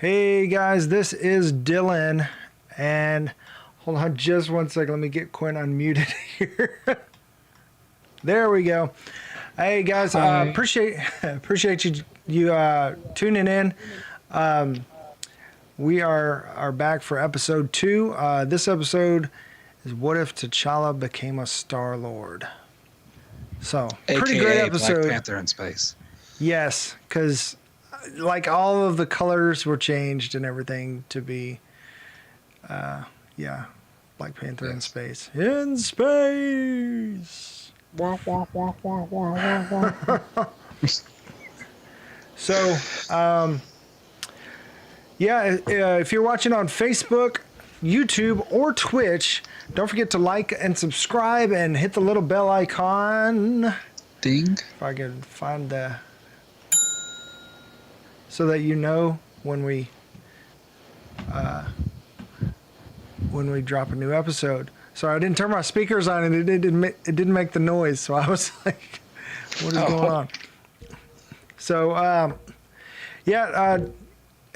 Hey guys, this is Dylan, and hold on just one second. Let me get Quinn unmuted here. There we go. Hey guys, appreciate you tuning in. We are back for episode 2. This episode is what if T'Challa became a Star-Lord. So pretty great episode. Black Panther in space. Yes, because like all of the colors were changed and everything to be, Black Panther in space. In space. So, if you're watching on Facebook, YouTube, or Twitch, don't forget to like and subscribe and hit the little bell icon. Ding. If I can find the... so that you know when we drop a new episode. Sorry, I didn't turn my speakers on and it didn't make the noise, so I was like, what is going on? So,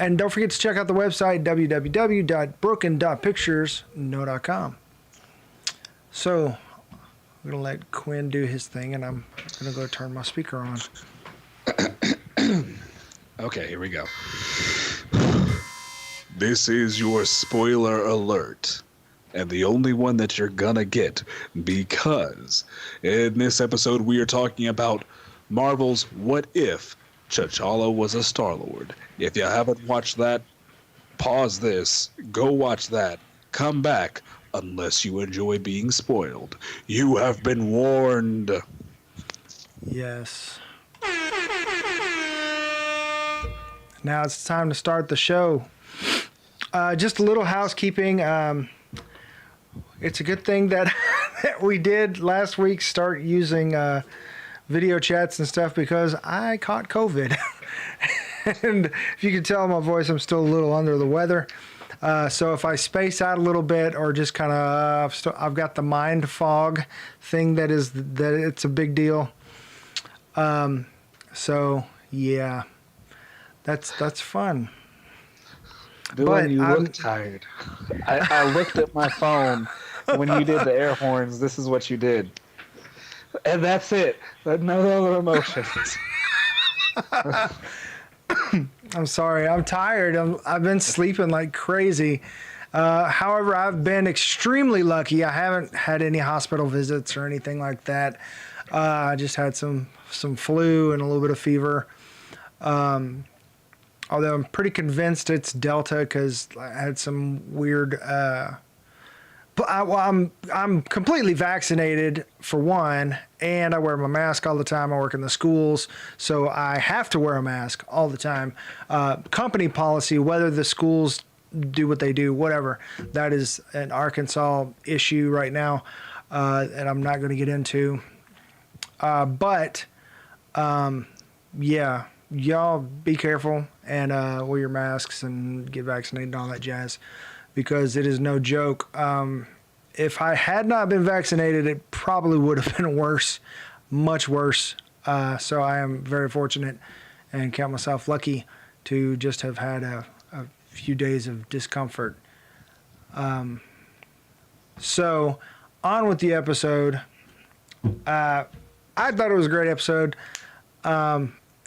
and don't forget to check out the website, www.broken.pictures.com. So, I'm going to let Quinn do his thing, and I'm going to go turn my speaker on. Okay, here we go. This is your spoiler alert, and the only one that you're gonna get, because in this episode we are talking about Marvel's What If T'Challa Was a Star-Lord. If you haven't watched that, pause this, go watch that, come back, unless you enjoy being spoiled. You have been warned. Yes. Now it's time to start the show. Just a little housekeeping. It's a good thing that we did last week start using video chats and stuff because I caught COVID. And if you can tell my voice, I'm still a little under the weather. So if I space out a little bit or just kind of, I've got the mind fog thing that it's a big deal. So yeah. That's fun. Dylan, you look tired. I looked at my phone when you did the air horns. This is what you did. And that's it. No other emotions. I'm sorry. I'm tired. I've been sleeping like crazy. However, I've been extremely lucky. I haven't had any hospital visits or anything like that. I just had some flu and a little bit of fever. Although I'm pretty convinced it's Delta because I had some weird. But I'm completely vaccinated for one, and I wear my mask all the time. I work in the schools, so I have to wear a mask all the time. Company policy, whether the schools do what they do, whatever, that is an Arkansas issue right now, and I'm not going to get into. Y'all be careful and wear your masks and get vaccinated and all that jazz, because it is no joke. If I had not been vaccinated, it probably would have been worse, much worse. So I am very fortunate and count myself lucky to just have had a few days of discomfort. So on with the episode. I thought it was a great episode.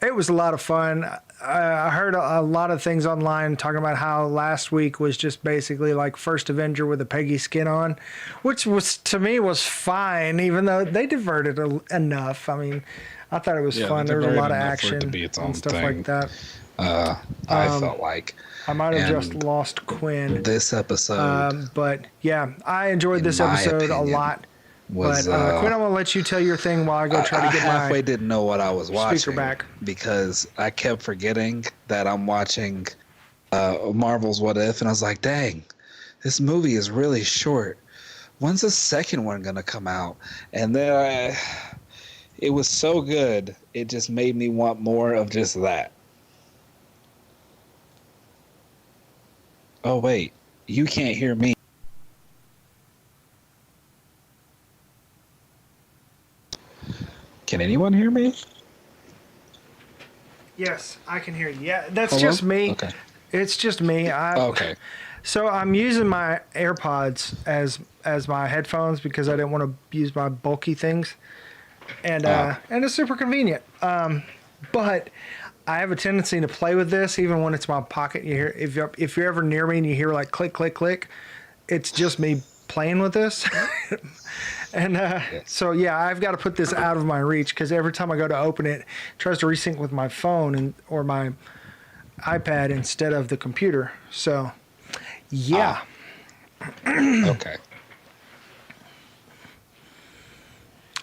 It was a lot of fun. I heard a lot of things online talking about how last week was just basically like First Avenger with a Peggy skin on, which was, to me, was fine, even though they diverted enough. I mean, I thought it was fun. There was a lot of action and stuff like that. I felt like I might have just lost Quinn. This episode, but yeah, I enjoyed this episode a lot. But Quinn, I'm going to let you tell your thing while I go try to get my halfway didn't know what I was watching speaker back, because I kept forgetting that I'm watching Marvel's What If, and I was like, dang, this movie is really short. When's the second one going to come out? And then it was so good, it just made me want more of just that. Oh, wait, you can't hear me. Can anyone hear me? Yes, I can hear you. Yeah, that's Hello? just me. Okay. It's just me. Okay. So I'm using my AirPods as my headphones because I didn't want to use my bulky things, and it's super convenient. But I have a tendency to play with this even when it's in my pocket. You hear if you're ever near me and you hear like click click click, it's just me playing with this. And so yeah, I've got to put this out of my reach because every time I go to open it, it tries to resync with my phone or my iPad instead of the computer. So yeah. Okay.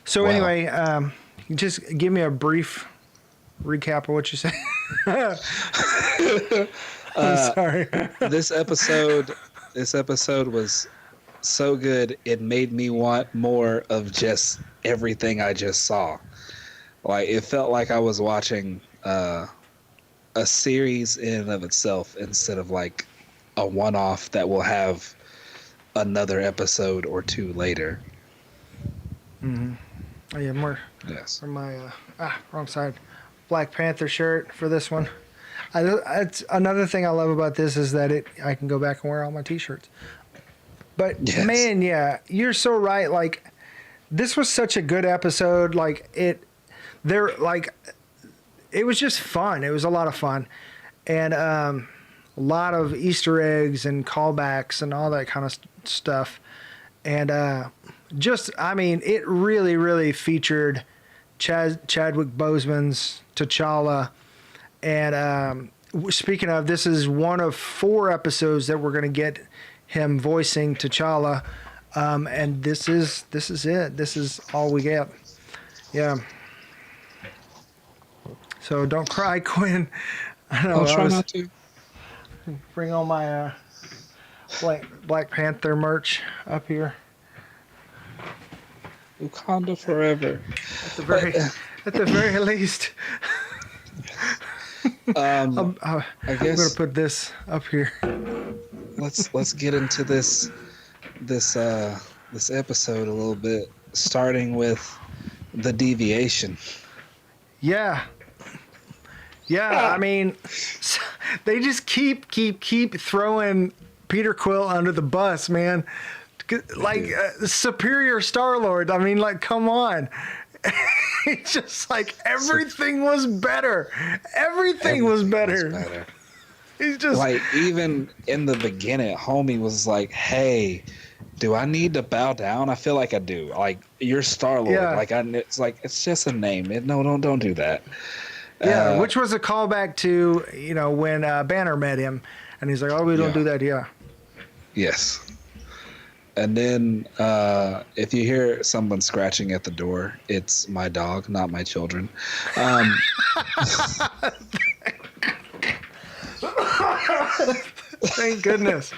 So Wow. anyway, just give me a brief recap of what you said. I'm sorry. This episode was so good it made me want more of just everything I just saw. Like it felt like I was watching a series in and of itself instead of like a one-off that will have another episode or two later. Mm-hmm. Oh yeah, more. Yes. For my wrong side, Black Panther shirt for this one. It's another thing I love about this is that I can go back and wear all my T-shirts. But Yes. man, yeah, you're so right. Like this was such a good episode. Like it was just fun. It was a lot of fun, and a lot of Easter eggs and callbacks and all that kind of stuff. And it really, really featured Chadwick Boseman's T'Challa. And speaking of, this is one of 4 episodes that we're going to get him voicing T'Challa. And this is it. This is all we get. Yeah. So don't cry, Quinn. I know, I'll try not to. Bring all my Black Panther merch up here. Wakanda forever. At the very least. I I'm guess gonna put this up here. let's get into this episode a little bit, starting with the deviation. Yeah. I mean, they just keep throwing Peter Quill under the bus, man. Like superior Star-Lord. I mean, like, come on. It's just like everything was better. Everything was better. He's just like, even in the beginning, homie was like, "Hey, do I need to bow down? I feel like I do. Like, you're Star-Lord. Yeah. Like, it's just a name. No, don't do that." Yeah, which was a callback to, when Banner met him, and he's like, "Oh, we don't do that." Yeah. Yes. And then if you hear someone scratching at the door, it's my dog, not my children. Thank goodness.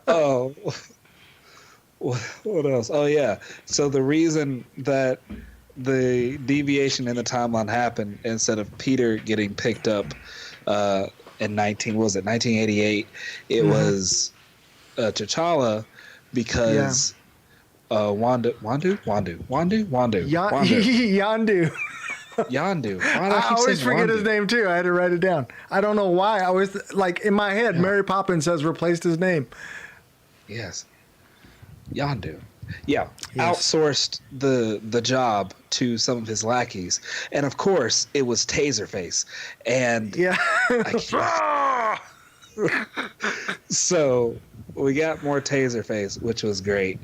Oh, what else? Oh, yeah. So the reason that the deviation in the timeline happened, instead of Peter getting picked up in 1988, it was T'Challa, because Wandu. Yondu. Why do I keep always saying forget Wandu? his name too. I had to write it down. I don't know why. I always in my head, Mary Poppins has replaced his name. Yes. Yondu. Yeah. Yes. Outsourced the job to some of his lackeys. And of course, it was Taserface. And Yeah. so we got more Taserface, which was great.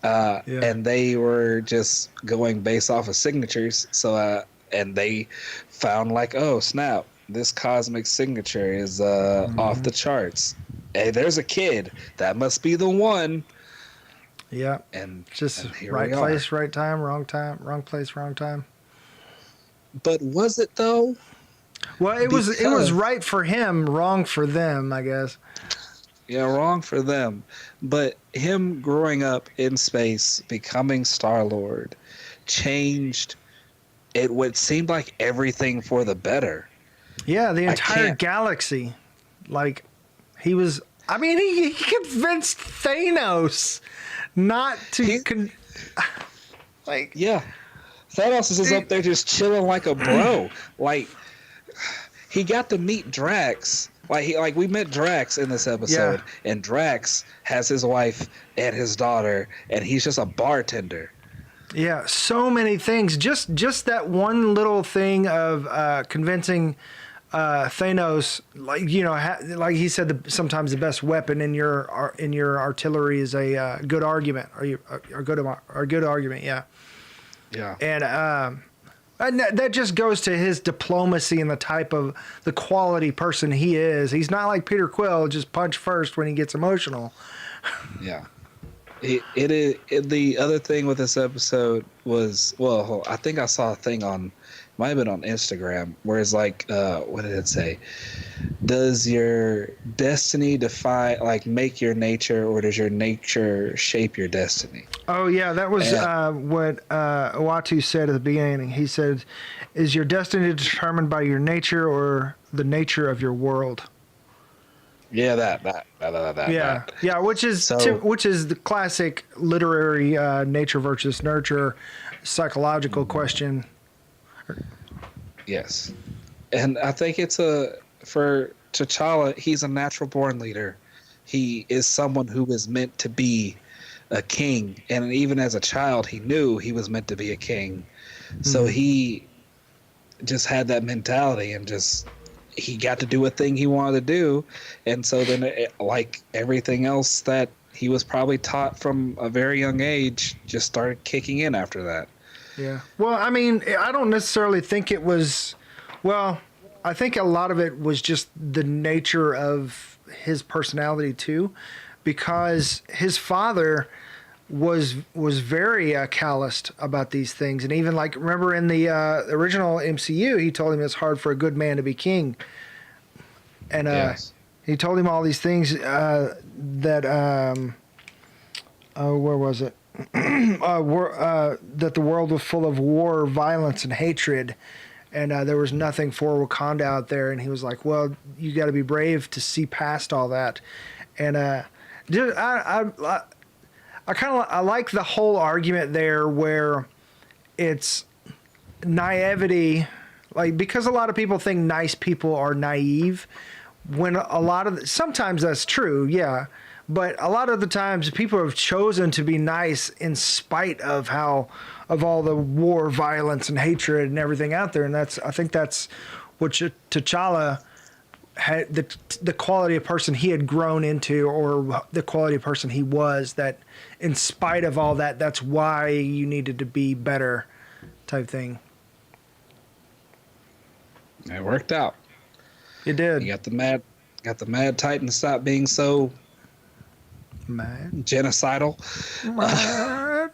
And they were just going based off of signatures. So, and they found like, oh, snap, this cosmic signature is off the charts. Hey, there's a kid. That must be the one. Yeah. And Just and here right we place, are. right time, wrong place, wrong time. But was it though? Well, it was right for him, wrong for them, I guess. Yeah, wrong for them. But him growing up in space, becoming Star-Lord, changed it what seemed like everything for the better. Yeah, the entire galaxy. Like, he was... I mean, he convinced Thanos not to... Yeah. Thanos is just up there just chilling like a bro. Like, he got to meet Drax, Like we met Drax in this episode, and Drax has his wife and his daughter, and he's just a bartender. Yeah, so many things. Just that one little thing of convincing Thanos, like like he said, sometimes the best weapon in your artillery is a good argument, or good argument. Yeah. Yeah. And that just goes to his diplomacy and the quality person he is. He's not like Peter Quill, just punch first when he gets emotional. Yeah. The other thing with this episode was, well, I think I saw a thing might have been on Instagram, where it's like, what did it say? Does your destiny make your nature, or does your nature shape your destiny? Oh yeah, that was what Uatu said at the beginning. He said, "Is your destiny determined by your nature or the nature of your world?" Yeah, that. Yeah, which is the classic literary nature versus nurture psychological question. Yes, and I think it's for T'Challa, he's a natural born leader. He is someone who is meant to be a king, and even as a child, he knew he was meant to be a king. So he just had that mentality, and he got to do a thing he wanted to do. And so then, like everything else that he was probably taught from a very young age, just started kicking in after that. Yeah. Well, I mean, I don't necessarily think it was. Well, I think a lot of it was just the nature of his personality too, because his father was very calloused about these things, and even like remember in the original MCU, he told him it's hard for a good man to be king, and Yes. he told him all these things that where was it? That the world was full of war, violence, and hatred, and there was nothing for Wakanda out there. And he was like, "Well, you got to be brave to see past all that." And I like the whole argument there where it's naivety, like because a lot of people think nice people are naive. When sometimes that's true, yeah. But a lot of the times, people have chosen to be nice in spite of all the war, violence, and hatred and everything out there. And I think that's what T'Challa had, the quality of person he had grown into, or the quality of person he was. That, in spite of all that, that's why you needed to be better, type thing. It worked out. It did. You got the Mad Titan stop being so Mad. genocidal. Mad.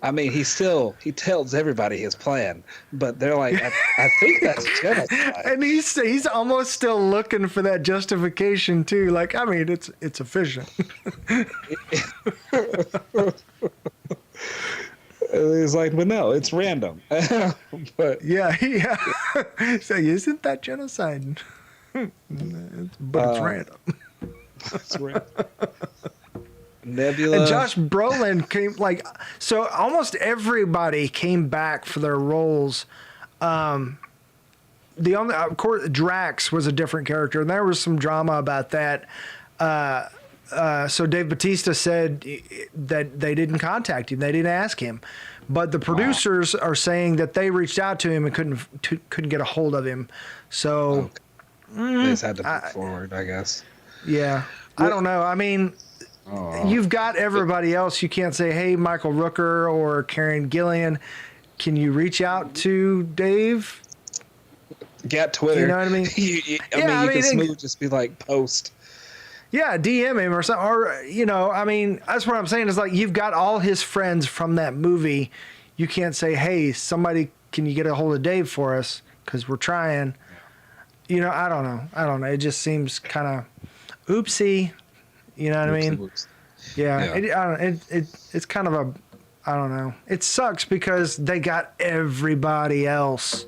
I mean, he tells everybody his plan, but they're like, I think that's genocide. And he's almost still looking for that justification too. Like, I mean, it's efficient. It's like, but no, it's random. But yeah. So isn't that genocide? But it's random. it's random. Nebula And Josh Brolin came so almost everybody came back for their roles. The only, of course, Drax was a different character, and there was some drama about that. So Dave Bautista said that they didn't contact him, they didn't ask him, but the producers are saying that they reached out to him and couldn't get a hold of him. So they just had to move forward, I guess. Yeah, I don't know. I mean. You've got everybody else. You can't say, "Hey, Michael Rooker or Karen Gillian, can you reach out to Dave?" Get Twitter. You know what I mean? You can smooth just be like post. Yeah, DM him or something. Or I mean, that's what I'm saying. Is like you've got all his friends from that movie. You can't say, "Hey, somebody, can you get a hold of Dave for us? Because we're trying." I don't know. It just seems kind of oopsie. You know what I mean? Yeah. It's kind of I don't know. It sucks because they got everybody else,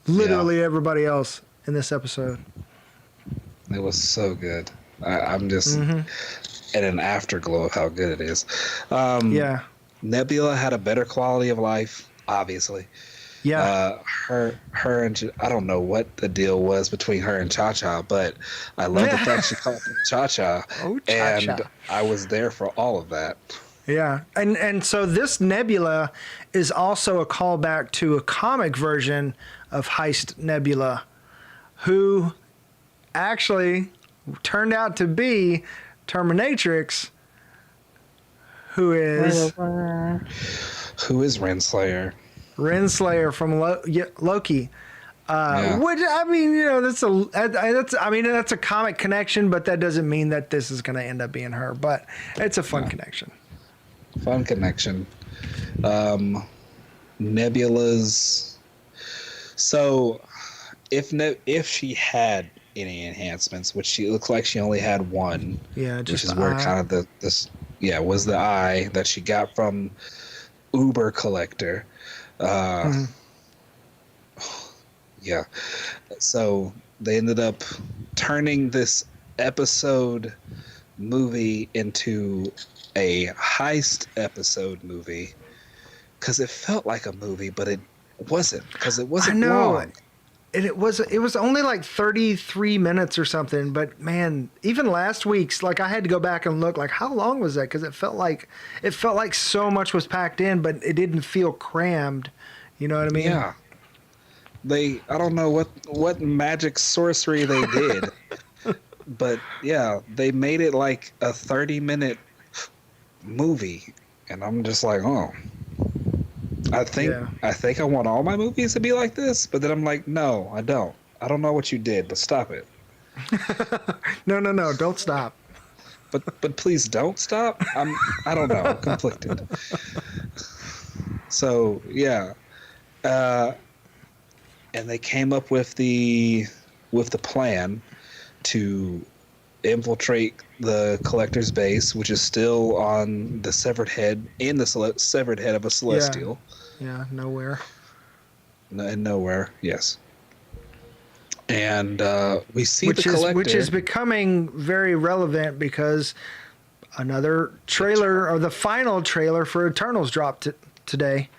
literally everybody else in this episode. It was so good. I'm just in an afterglow of how good it is. Yeah. Nebula had a better quality of life, obviously. Yeah. Her and I don't know what the deal was between her and Cha Cha, but I love the fact she called him Cha Cha, Oh, and Cha-Cha. I was there for all of that. Yeah, and so this Nebula is also a callback to a comic version of Heist Nebula, who actually turned out to be Terminatrix, who is Renslayer? Renslayer from Loki. Yeah. Which I mean, you know, that's a comic connection, but that doesn't mean that this is going to end up being her. But it's a fun connection. Fun connection. Nebula's. So, if she had any enhancements, which she looks like she only had one, Yeah, which just is the where eye. kind of was the eye that she got from Uber Collector. Yeah. So they ended up turning this episode movie into a heist episode movie because it felt like a movie, but it wasn't because it wasn't I know. long. And it was only like 33 minutes or something, but man, even last week's, like, I had to go back and look, like, how long was that? Because it felt like so much was packed in, but it didn't feel crammed. You know what I mean? Yeah. I don't know what magic sorcery they did, but yeah, they made it like a 30-minute movie, and I'm just like, oh. I think I want all my movies to be like this, but then I'm like, no, I don't. I don't know what you did, but stop it. No, don't stop. But please don't stop. I don't know, I'm conflicted. So yeah, and they came up with the plan to infiltrate the collector's base, which is still on the severed head severed head of a celestial. Yeah, nowhere. And nowhere, yes. And we see the collector, which is becoming very relevant because another trailer, or the final trailer for Eternals, dropped today.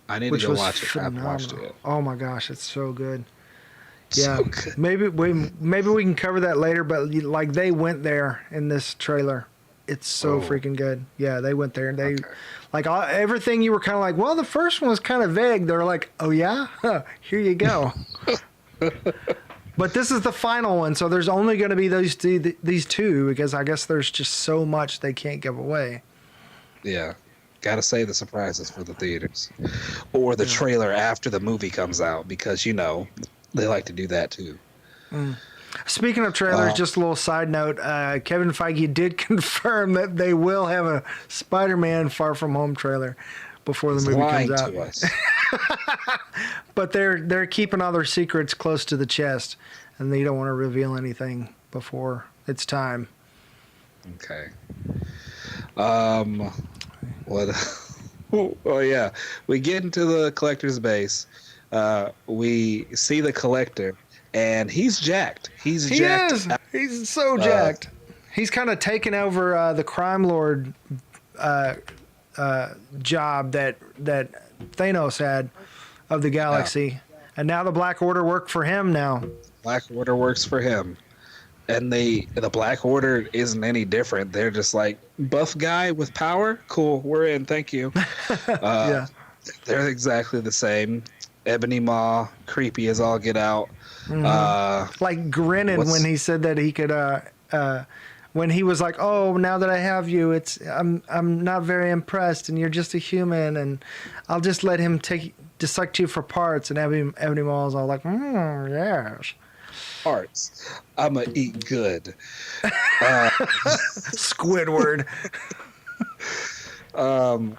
I need which to go was watch it. I haven't phenomenal. watched it yet. Oh my gosh, it's so good. So Yeah, good. maybe we can cover that later. But like, they went there in this trailer. It's so freaking good. Yeah, they went there. They everything you were kind of like, well, the first one was kind of vague. They're like, oh yeah, here you go. But this is the final one, so there's only going to be these two because I guess there's just so much they can't give away. Yeah. Gotta save the surprises for the theaters. Or the trailer after the movie comes out, because, you know, they like to do that too. Speaking of trailers, just a little side note, Kevin Feige did confirm that they will have a Spider-Man Far From Home trailer before the movie Lying comes out. to us. But they're keeping all their secrets close to the chest, and they don't want to reveal anything before it's time. Okay. What? Oh yeah, we get into the collector's base. We see the collector, and he's jacked. He jacked. Is. He's so jacked. He's kind of taken over the crime lord job that Thanos had of the galaxy, and now the Black Order work for him now. Black Order works for him. And the Black Order isn't any different. They're just like, buff guy with power? Cool, we're in, thank you. Yeah. They're exactly the same. Ebony Maw, creepy as all get out. Like grinning when he said that he could when he was like, oh, now that I have you, I'm not very impressed, and you're just a human, and I'll just let him dissect you for parts. And Ebony Maw's all like, yes. Parts. I'ma eat good. Squidward. And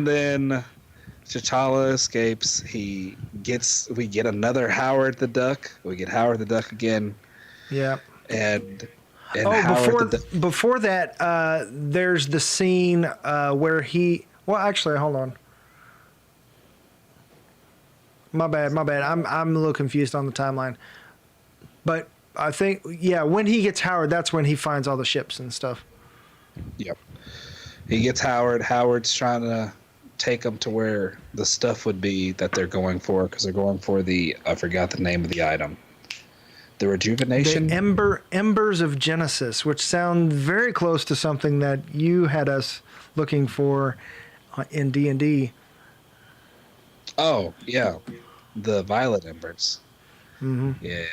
then T'Challa escapes. We get another Howard the Duck. We get Howard the Duck again. Yeah. And before that, there's the scene where he. Well, actually, hold on. My bad. I'm a little confused on the timeline. But I think, when he gets Howard, that's when he finds all the ships and stuff. Yep. He gets Howard. Howard's trying to take them to where the stuff would be that they're going for, because they're going for I forgot the name of the item. The rejuvenation? The Embers of Genesis, which sound very close to something that you had us looking for in D&D. Oh, yeah. The Violet Embers. Mm-hmm. Yeah.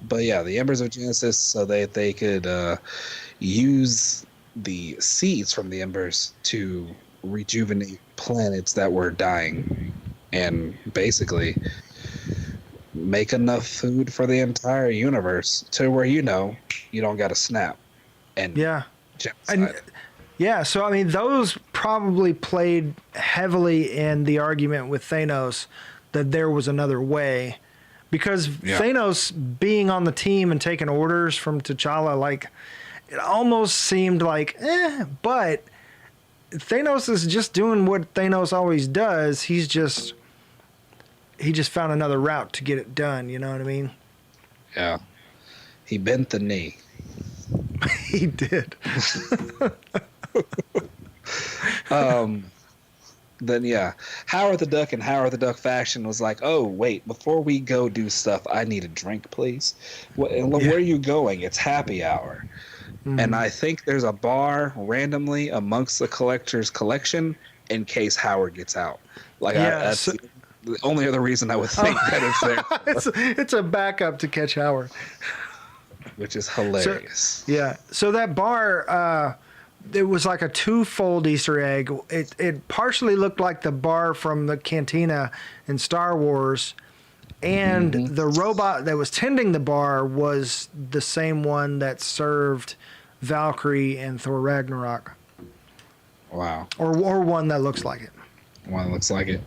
But yeah, the Embers of Genesis, so they could use the seeds from the embers to rejuvenate planets that were dying, and basically make enough food for the entire universe to where you don't got to snap and genocide. Yeah, so I mean, those probably played heavily in the argument with Thanos that there was another way, because Thanos being on the team and taking orders from T'Challa, like, it almost seemed like, but Thanos is just doing what Thanos always does. He just found another route to get it done. You know what I mean? Yeah. He bent the knee. He did. Then Howard the Duck and Howard the Duck faction was like, oh wait, before we go do stuff, I need a drink, please. Where are you going? It's happy hour. And I think there's a bar randomly amongst the collector's collection in case Howard gets out. That's the only other reason I would think that it's there. It's a backup to catch Howard. Which is hilarious. So that bar, it was like a twofold Easter egg. It partially looked like the bar from the cantina in Star Wars, and the robot that was tending the bar was the same one that served Valkyrie in Thor Ragnarok. Wow. Or one that looks like it. One that looks like it.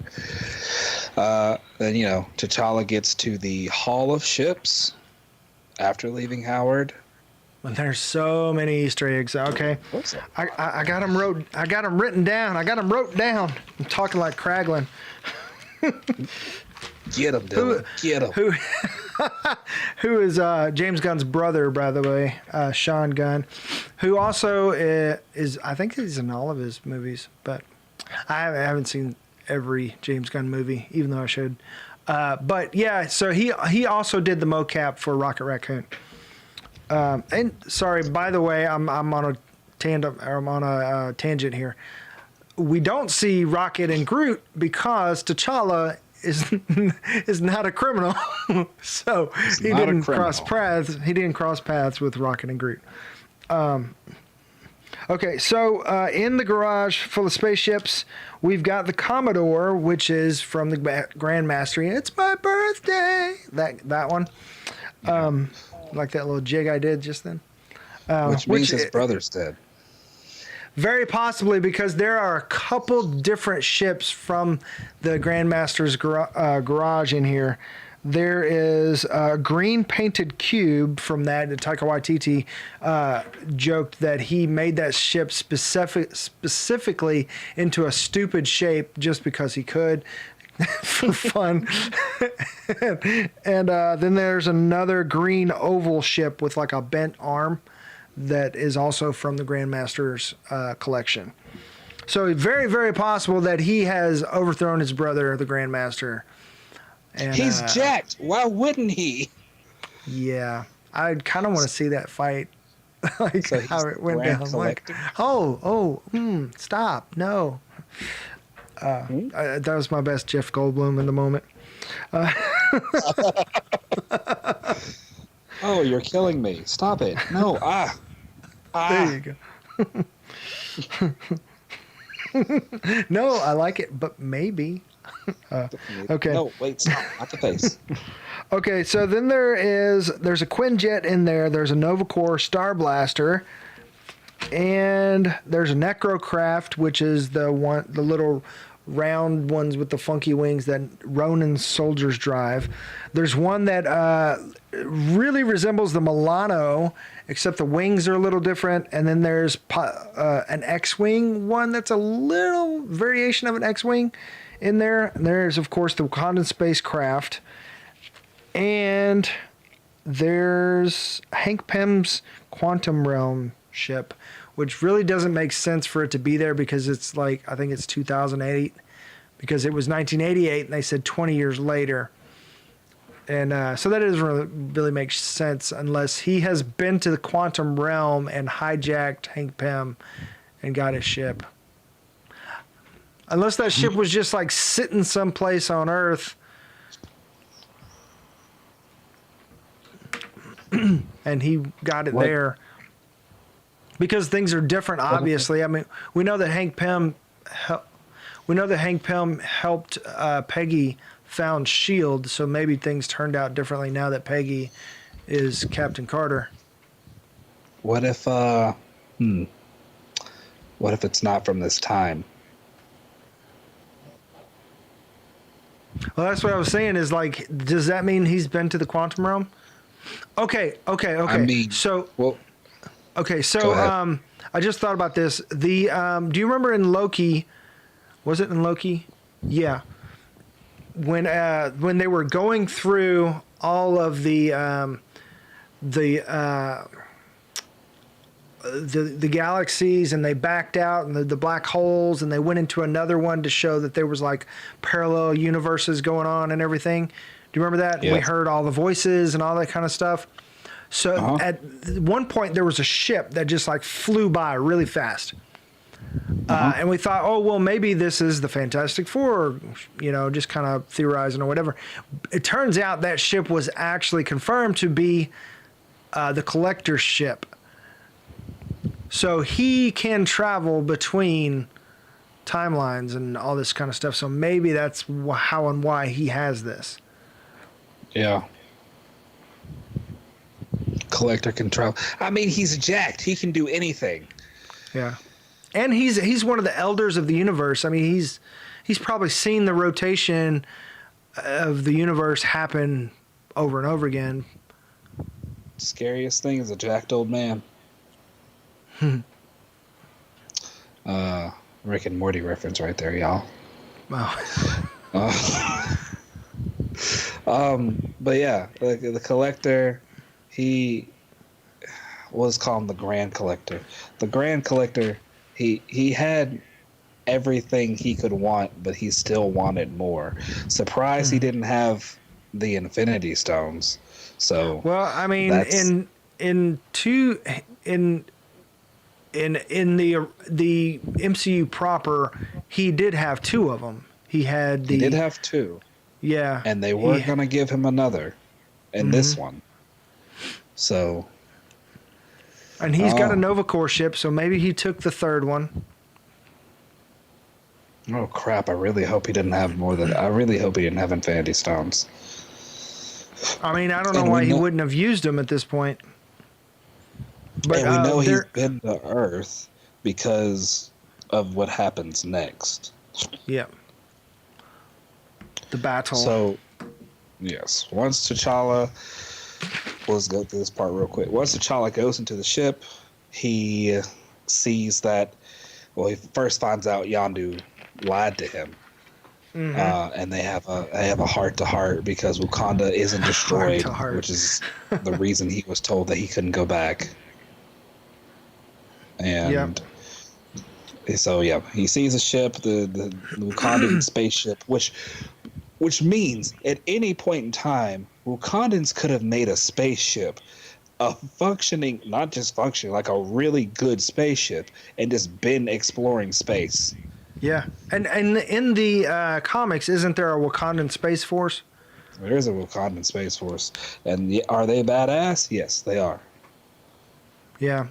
Then, T'Challa gets to the Hall of Ships after leaving Howard. And there's so many Easter eggs. Okay, I got them written down. I got them wrote down. I'm talking like Kraglin. Get him, Dylan. Get him. Who is James Gunn's brother, by the way, Sean Gunn, who also is, I think he's in all of his movies, but I haven't seen every James Gunn movie, even though I should. But yeah, so he also did the mocap for Rocket Raccoon. And sorry, by the way, I'm on a tangent here. We don't see Rocket and Groot because T'Challa is not a criminal, so he didn't cross paths. He didn't cross paths with Rocket and Groot. Okay, so in the garage full of spaceships, we've got the Commodore, which is from the Grandmaster. It's my birthday. That one. Like that little jig I did just then. Which means his brother's dead. Very possibly, because there are a couple different ships from the Grandmaster's garage in here. There is a green painted cube from that. Taika Waititi joked that he made that ship specifically into a stupid shape just because he could. For fun. and then there's another green oval ship with like a bent arm that is also from the Grandmaster's collection. So very, very possible that he has overthrown his brother, the Grandmaster. And, he's jacked. Why wouldn't he? Yeah. I kind of want to see that fight. Like so how it went down. Like, stop. No. That was my best Jeff Goldblum in the moment. Oh, you're killing me. Stop it. No. There you go. No, I like it, but maybe. Okay. No, wait, stop. Not the face. Okay, so then there's a Quinjet in there. There's a Nova Corps Star Blaster. And there's a Necrocraft, which is the little round ones with the funky wings that Ronin soldiers drive. There's one that really resembles the Milano, except the wings are a little different. And then there's an X-Wing one that's a little variation of an X-Wing in there. And there's, of course, the Wakandan spacecraft. And there's Hank Pym's Quantum Realm ship, which really doesn't make sense for it to be there because it's like, I think it's 2008, because it was 1988 and they said 20 years later. And so that doesn't really make sense unless he has been to the quantum realm and hijacked Hank Pym and got his ship. Unless that ship was just like sitting someplace on Earth and he got it there. Because things are different, obviously. I mean, we know that Hank Pym helped Peggy found S.H.I.E.L.D., so maybe things turned out differently now that Peggy is Captain Carter. What if it's not from this time? Well, that's what I was saying is like, does that mean he's been to the quantum realm? Okay. I mean, so, well, okay, go so ahead. I just thought about this. Do you remember in Loki? Was it in Loki? Yeah. When they were going through all of the galaxies and they backed out and the black holes and they went into another one to show that there was like parallel universes going on and everything. Do you remember that? Yeah. We heard all the voices and all that kind of stuff. So at one point there was a ship that just like flew by really fast. And we thought, oh, well, maybe this is the Fantastic Four, just kind of theorizing or whatever. It turns out that ship was actually confirmed to be the Collector's ship. So he can travel between timelines and all this kind of stuff. So maybe that's how and why he has this. Yeah. Collector can travel. I mean, he's jacked. He can do anything. Yeah. And he's one of the elders of the universe. I mean, he's probably seen the rotation of the universe happen over and over again. Scariest thing is a jacked old man. Rick and Morty reference right there, y'all. Wow. But yeah, the Collector, he was called the Grand Collector. The Grand Collector, he had everything he could want, but he still wanted more. Surprised he didn't have the Infinity Stones. So well, I mean, in the MCU proper, he did have two of them. He did have two. Yeah. And they were going to give him another in this one. So. And he's got a Nova Corps ship, so maybe he took the third one. Oh, crap. I really hope he didn't have Infinity Stones. I mean, I don't know why he wouldn't have used them at this point. But we know he's been to Earth because of what happens next. Yeah. The battle. So, yes. Once T'Challa... Let's go through this part real quick. Once T'Challa goes into the ship, he sees that... Well, he first finds out Yondu lied to him. And they have a heart-to-heart because Wakanda isn't destroyed, which is the reason he was told that he couldn't go back. And so, yeah, he sees a ship, the Wakandan spaceship, which means at any point in time, Wakandans could have made a spaceship, a functioning, not just functioning, like a really good spaceship, and just been exploring space. Yeah. And in the comics, isn't there a Wakandan Space Force? There is a Wakandan Space Force. And are they badass? Yes, they are. Yeah.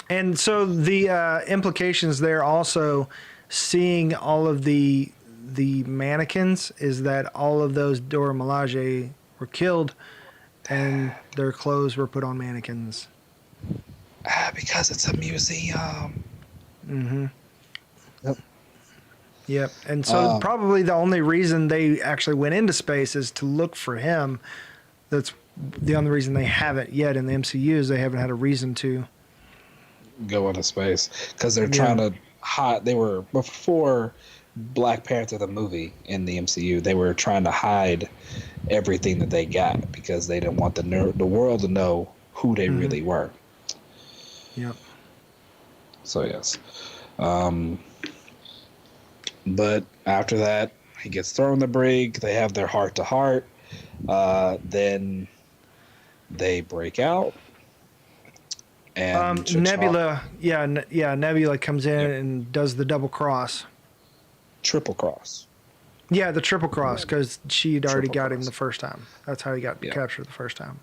And so the implications there also, seeing all of the mannequins, is that all of those Dora Milaje were killed and their clothes were put on mannequins. Because it's a museum. Yep. And so probably the only reason they actually went into space is to look for him. That's the only reason they haven't yet in the MCU, is they haven't had a reason to go into space. Because they're trying to hide. They were, before Black Panther the movie in the MCU, they were trying to hide everything that they got because they didn't want the world to know who they really were. Yep. So yes. But after that, he gets thrown the brig. They have their heart to heart. Then they break out, and Nebula, Nebula comes in Yep. and does the double cross. triple cross. Yeah, the triple cross, because she'd already Triple got him cross. the first time. That's how he got Yeah. captured the first time.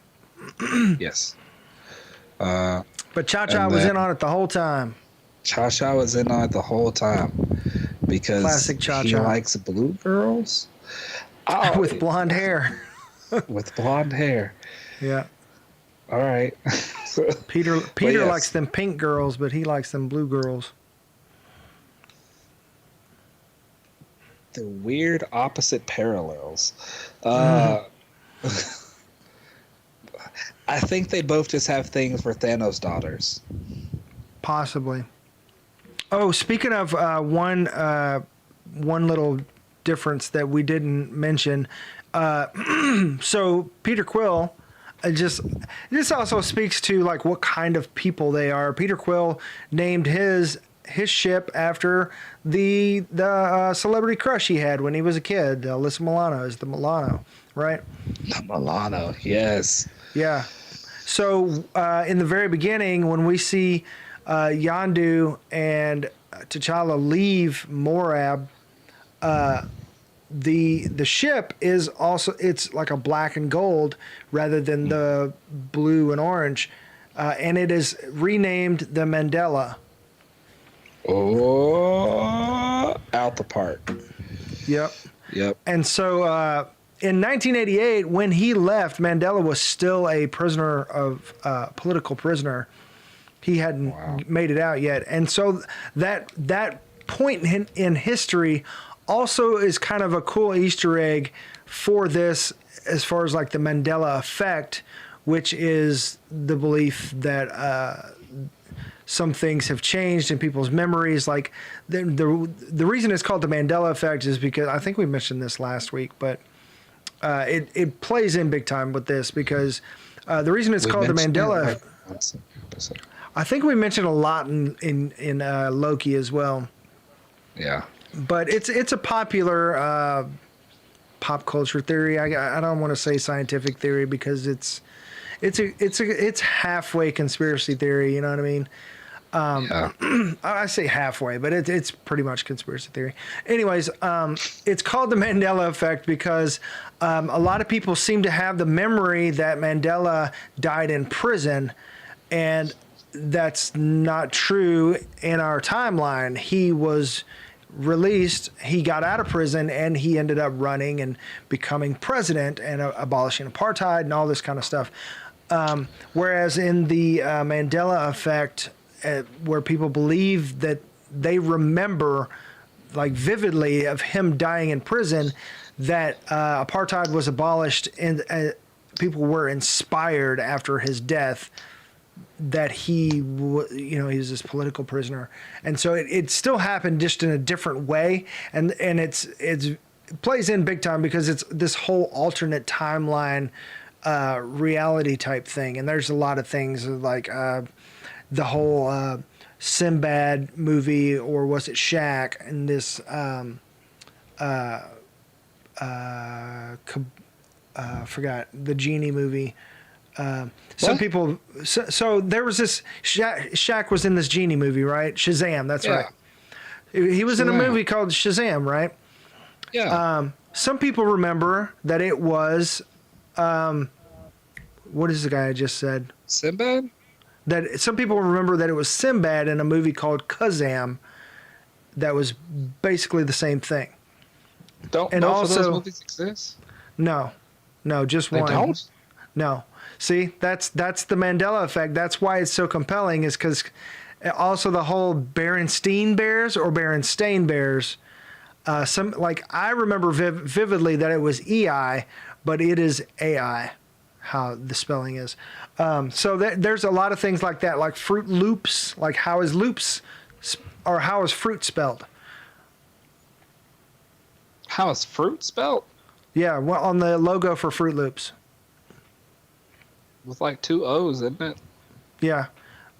Yes. But Cha-Cha And was then- in on it the whole time. Cha-Cha was in on it the whole time because Classic he Cha-Cha. likes blue girls. Oh, With blonde hair. with blonde hair. Yeah. All right. Peter yes. likes them pink girls, but he likes them blue girls. The weird opposite parallels. I think they both just have things for Thanos' daughters. Possibly. Oh, speaking of one little difference that we didn't mention. So Peter Quill, this also speaks to like what kind of people they are. Peter Quill named his ship after the celebrity crush he had when he was a kid. Alyssa Milano is the Milano, right? The Milano, yes. Yeah. So in the very beginning, when we see Yondu and T'Challa leave Morab, the ship is also, it's like a black and gold rather than the blue and orange, and it is renamed the Mandela. Oh, out the park. Yep. Yep. And so in 1988, when he left, Mandela was still a prisoner of political prisoner. He hadn't made it out yet, and so that point in history also is kind of a cool Easter egg for this, as far as like the Mandela effect, which is the belief that some things have changed in people's memories. Like the reason it's called the Mandela effect is because I think we mentioned this last week, but it plays in big time with this because the reason it's called the Mandela. I think we mentioned a lot in Loki as well. Yeah. But it's a popular pop culture theory. I don't want to say scientific theory because it's halfway conspiracy theory. You know what I mean? I say halfway, but it's pretty much conspiracy theory. Anyways, it's called the Mandela effect because a lot of people seem to have the memory that Mandela died in prison, and that's not true in our timeline. He was released, he got out of prison, and he ended up running and becoming president and abolishing apartheid and all this kind of stuff. Whereas in the Mandela effect, where people believe that they remember like vividly of him dying in prison, that apartheid was abolished and people were inspired after his death that he was this political prisoner, and so it still happened just in a different way, and it plays in big time because it's this whole alternate timeline reality type thing, and there's a lot of things like the whole Sinbad movie, or was it Shaq, and this forgot the genie movie. Some people, so there was this, Shaq was in this genie movie, right? Shazam, that's right. He was in a movie called Shazam, right? Yeah. Some people remember that it was, what is the guy I just said? Sinbad? That some people remember that it was Sinbad in a movie called Kazam that was basically the same thing. Don't and both also, of those movies exist? No, just one. They don't? No. See, that's the Mandela effect. That's why it's so compelling, is because also the whole Berenstain Bears or Berenstain Bears. Some, like, I remember vividly that it was EI, but it is AI, how the spelling is. So there's a lot of things like that, like Fruit Loops. Like, how is loops, or how is fruit spelled? How is fruit spelled? Yeah, well, on the logo for Fruit Loops. With like 2 O's, isn't it? Yeah.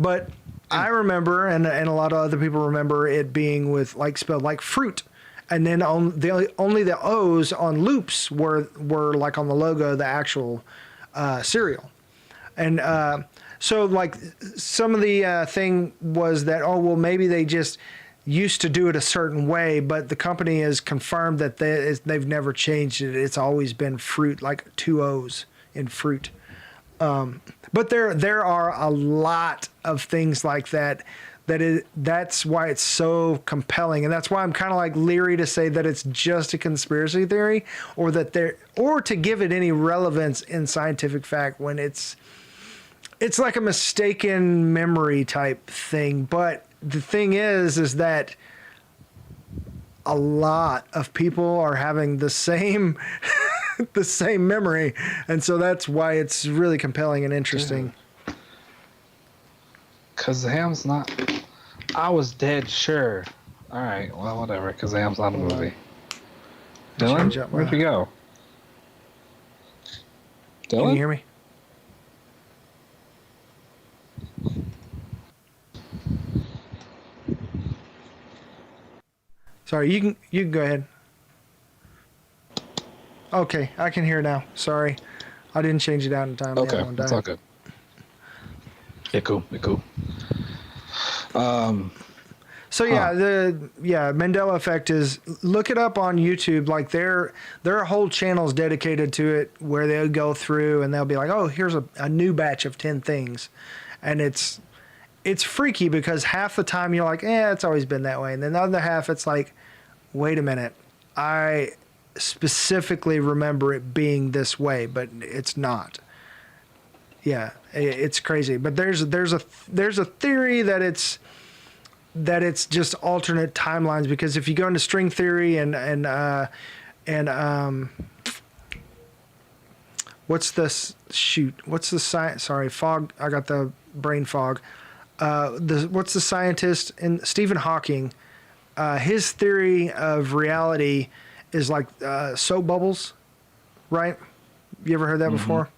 But I remember, and a lot of other people remember it being with like spelled like fruit, and then only the O's on loops were like on the logo of the actual cereal, and so like some of the thing was that, oh well, maybe they just used to do it a certain way, but the company has confirmed that they've never changed it. It's always been fruit, like 2 O's in fruit. But there are a lot of things like that. That's why it's so compelling, and that's why I'm kind of like leery to say that it's just a conspiracy theory, or to give it any relevance in scientific fact when it's like a mistaken memory type thing. But the thing is that a lot of people are having the same the same memory, and so that's why it's really compelling and interesting. Kazam's not. I was dead sure. All right, well, whatever. Kazam's not a movie. Dylan, where'd you go? Dylan, can you hear me? Sorry, you can go ahead. Okay, I can hear now. Sorry, I didn't change it out in time. Okay, that's all good. Yeah, cool. So yeah, Mandela Effect is, look it up on YouTube. Like there are whole channels dedicated to it where they'll go through and they'll be like, oh, here's a new batch of 10 things, and it's freaky because half the time you're like, it's always been that way, and then the other half it's like, wait a minute, I specifically remember it being this way, but it's not. Yeah, it's crazy. But there's a theory that it's just alternate timelines, because if you go into string theory and what's the science? Sorry, fog. I got the brain fog. What's the scientist in Stephen Hawking? His theory of reality is like soap bubbles, right? You ever heard that before?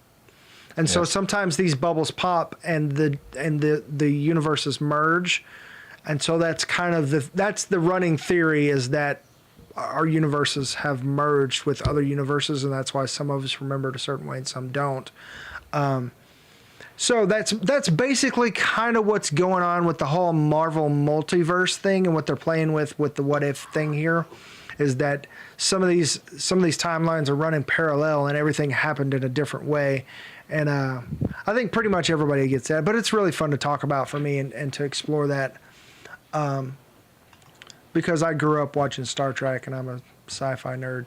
And so sometimes these bubbles pop and the universes merge, and so that's kind of the running theory, is that our universes have merged with other universes, and that's why some of us remember it a certain way and some don't. So that's basically kind of what's going on with the whole Marvel multiverse thing, and what they're playing with the what if thing here, is that some of these timelines are running parallel and everything happened in a different way. And I think pretty much everybody gets that, but it's really fun to talk about for me and to explore that, because I grew up watching Star Trek and I'm a sci-fi nerd.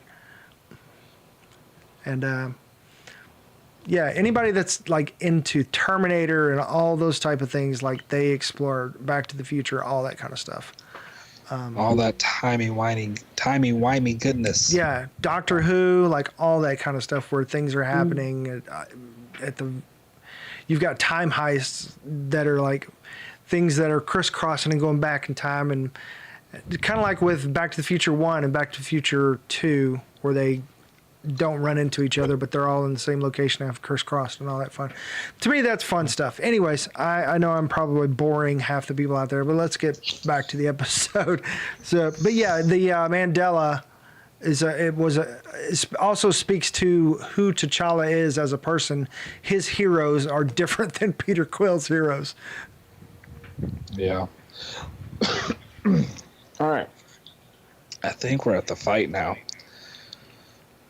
And anybody that's like into Terminator and all those type of things, like they explore Back to the Future, all that kind of stuff. All that timey-wimey goodness. Yeah, Doctor Who, like all that kind of stuff where things are happening you've got time heists that are like things that are crisscrossing and going back in time, and kind of like with Back to the Future 1 and Back to the Future 2, where they don't run into each other, but they're all in the same location and have crisscrossed and all that fun. To me, that's fun stuff. Anyways, I know I'm probably boring half the people out there, but let's get back to the episode. But yeah, the Mandela also speaks to who T'Challa is as a person. His heroes are different than Peter Quill's heroes. Yeah. All right. I think we're at the fight now.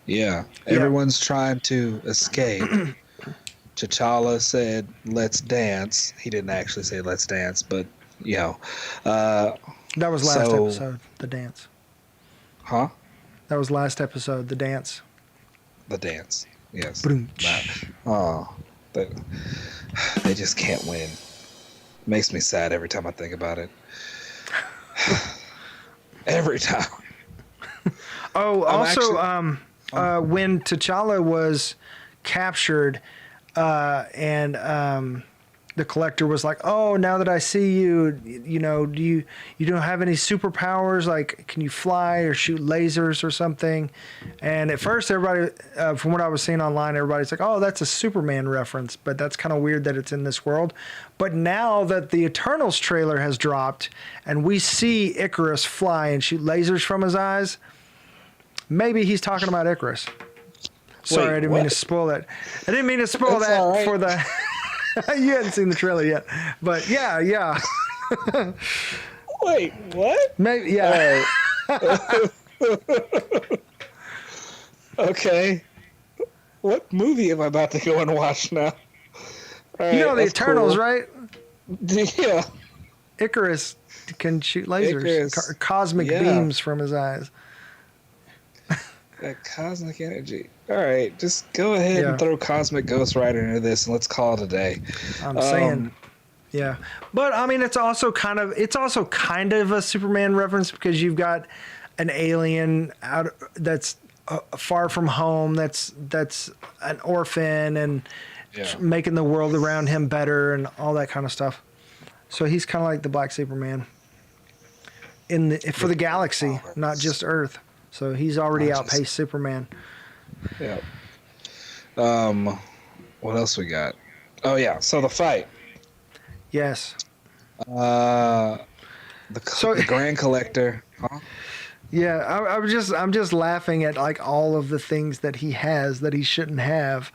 Yeah, everyone's trying to escape. T'Challa said, "Let's dance." He didn't actually say "Let's dance," but that was last episode, the dance. Huh? That was last episode, the dance. The dance, yes. They just can't win. Makes me sad every time I think about it. Every time. Oh, when T'Challa was captured, and the Collector was like, "Oh, now that I see you, you know, you don't have any superpowers? Like, can you fly or shoot lasers or something?" And at first, everybody, from what I was seeing online, everybody's like, "Oh, that's a Superman reference," but that's kind of weird that it's in this world. But now that the Eternals trailer has dropped and we see Icarus fly and shoot lasers from his eyes, maybe he's talking about Icarus. Sorry, I didn't mean to spoil it. I didn't mean to spoil That's that all right. for the. You hadn't seen the trailer yet, but yeah, Wait, what? maybe yeah. Okay. What movie am I about to go and watch now? All You know right, the that's Eternals, cool. right? Yeah. Icarus can shoot lasers, Icarus, cosmic yeah. beams from his eyes. That cosmic energy. All right, just go ahead Yeah. and throw Cosmic Ghost Rider into this, and let's call it a day. I'm saying, yeah, but I mean, it's also kind of a Superman reference because you've got an alien out that's far from home, that's an orphan and Yeah. making the world around him better and all that kind of stuff. So he's kind of like the Black Superman for the galaxy, not just Earth. So he's already outpaced Superman. Yeah. What else we got? Oh yeah. So the fight. Yes. The So- Grand Collector. Huh? Yeah, I'm just laughing at like all of the things that he has that he shouldn't have.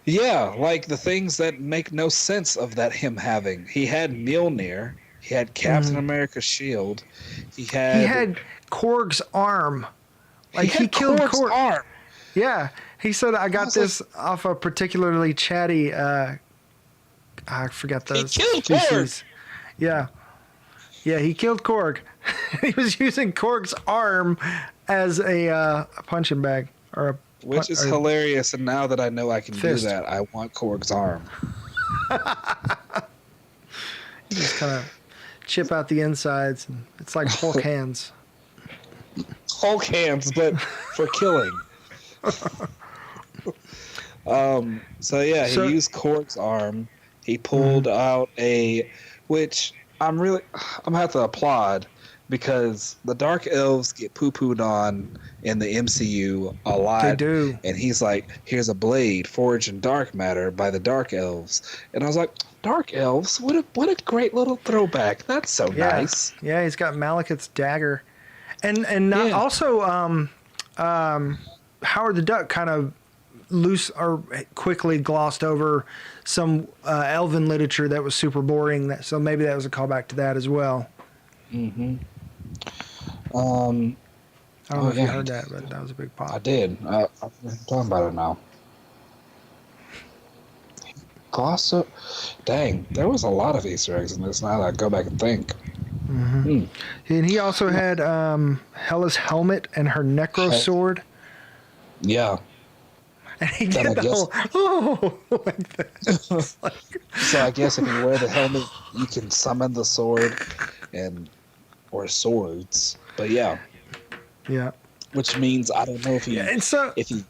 Yeah, like the things that make no sense of that him having. He had Mjolnir. He had Captain America's shield. He had Korg's arm. Like he had killed Korg's Korg. arm. Yeah, he said I got was like- this off a particularly chatty. I forgot the He killed Korg. species. Yeah, he killed Korg. He was using Korg's arm as a punching bag or a Which is or- hilarious, and now that I know I can Fist. do that, I want Korg's arm. You just kind of chip out the insides. And it's like Hulk hands. Hulk hands, but for killing. So yeah, he So- used Korg's arm. He pulled out which I'm gonna have to applaud because the Dark Elves get poo-pooed on in the MCU a lot. They do. And he's like, here's a blade forged in dark matter by the Dark Elves. And I was like, Dark Elves? What a great little throwback. That's so Yeah, nice. yeah, he's got Malekith's dagger, and Yeah. also Howard the Duck kind of loose or quickly glossed over some elven literature that was super boring. So maybe that was a callback to that as well. Mm-hmm. I don't know if you yeah. heard that, but that was a big I pop. did. I'm talking about it now. Gloss up. Dang, there was a lot of Easter eggs in this now that I go back and think. And he also had Hela's helmet and her necro sword. Yeah. And he Then did I the guess- whole like that. It's like- So I guess if you wear the helmet, you can summon the sword or swords. But yeah, yeah. which means I don't know if Yeah, and so he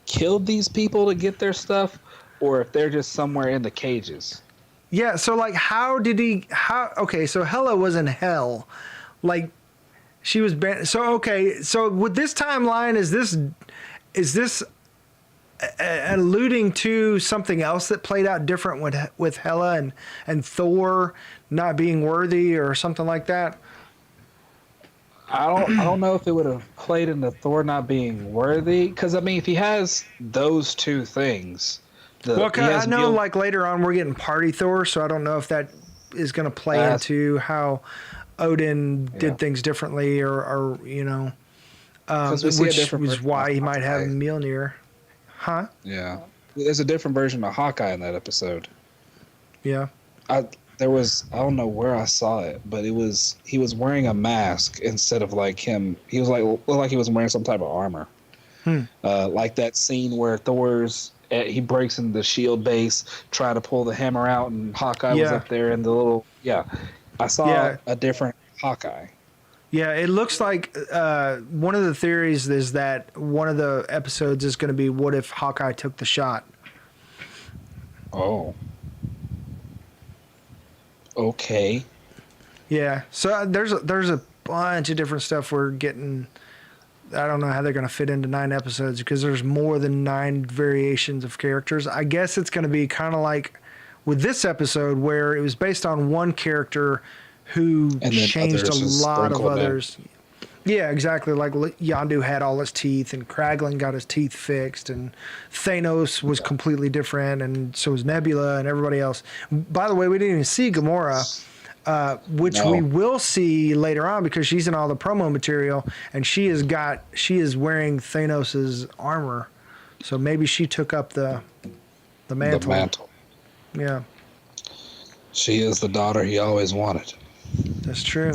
killed these people to get their stuff, or if they're just somewhere in the cages. yeah, so like okay, so Hela was in hell. Like she was so with this timeline is this alluding to something else that played out different with Hela and Thor not being worthy or something like that? I don't know if it would have played into Thor not being worthy, because I mean, if he has those two things, Well, he has I know Mjol- like later on we're getting Party Thor, so I don't know if that is going to play into how Odin did things differently or you know, 'Cause we see a which different was version why of he might have Hawkeye. Mjolnir. Huh? Yeah, there's a different version of Hawkeye in that episode. Yeah. I don't know where I saw it, but he was wearing a mask instead of like him. He was looked like he was wearing some type of armor. Like that scene where he breaks into the shield base trying to pull the hammer out, and Hawkeye was Yeah. up there in the little I saw a different Hawkeye. Yeah, it looks like one of the theories is that one of the episodes is going to be what if Hawkeye took the shot? Oh, okay. Yeah. So there's a bunch of different stuff we're getting. I don't know how they're going to fit into 9 episodes because there's more than 9 variations of characters. I guess it's going to be kind of like with this episode where it was based on one character who And then changed a others is lot of sprinkled in. others. Yeah, exactly. Like Yondu had all his teeth, and Kraglin got his teeth fixed, and Thanos was completely different, and so was Nebula and everybody else. By the way, we didn't even see Gamora, which we will see later on because she's in all the promo material, and she is wearing Thanos's armor, so maybe she took up the mantle. The mantle. Yeah, She is the daughter he always wanted. that's true.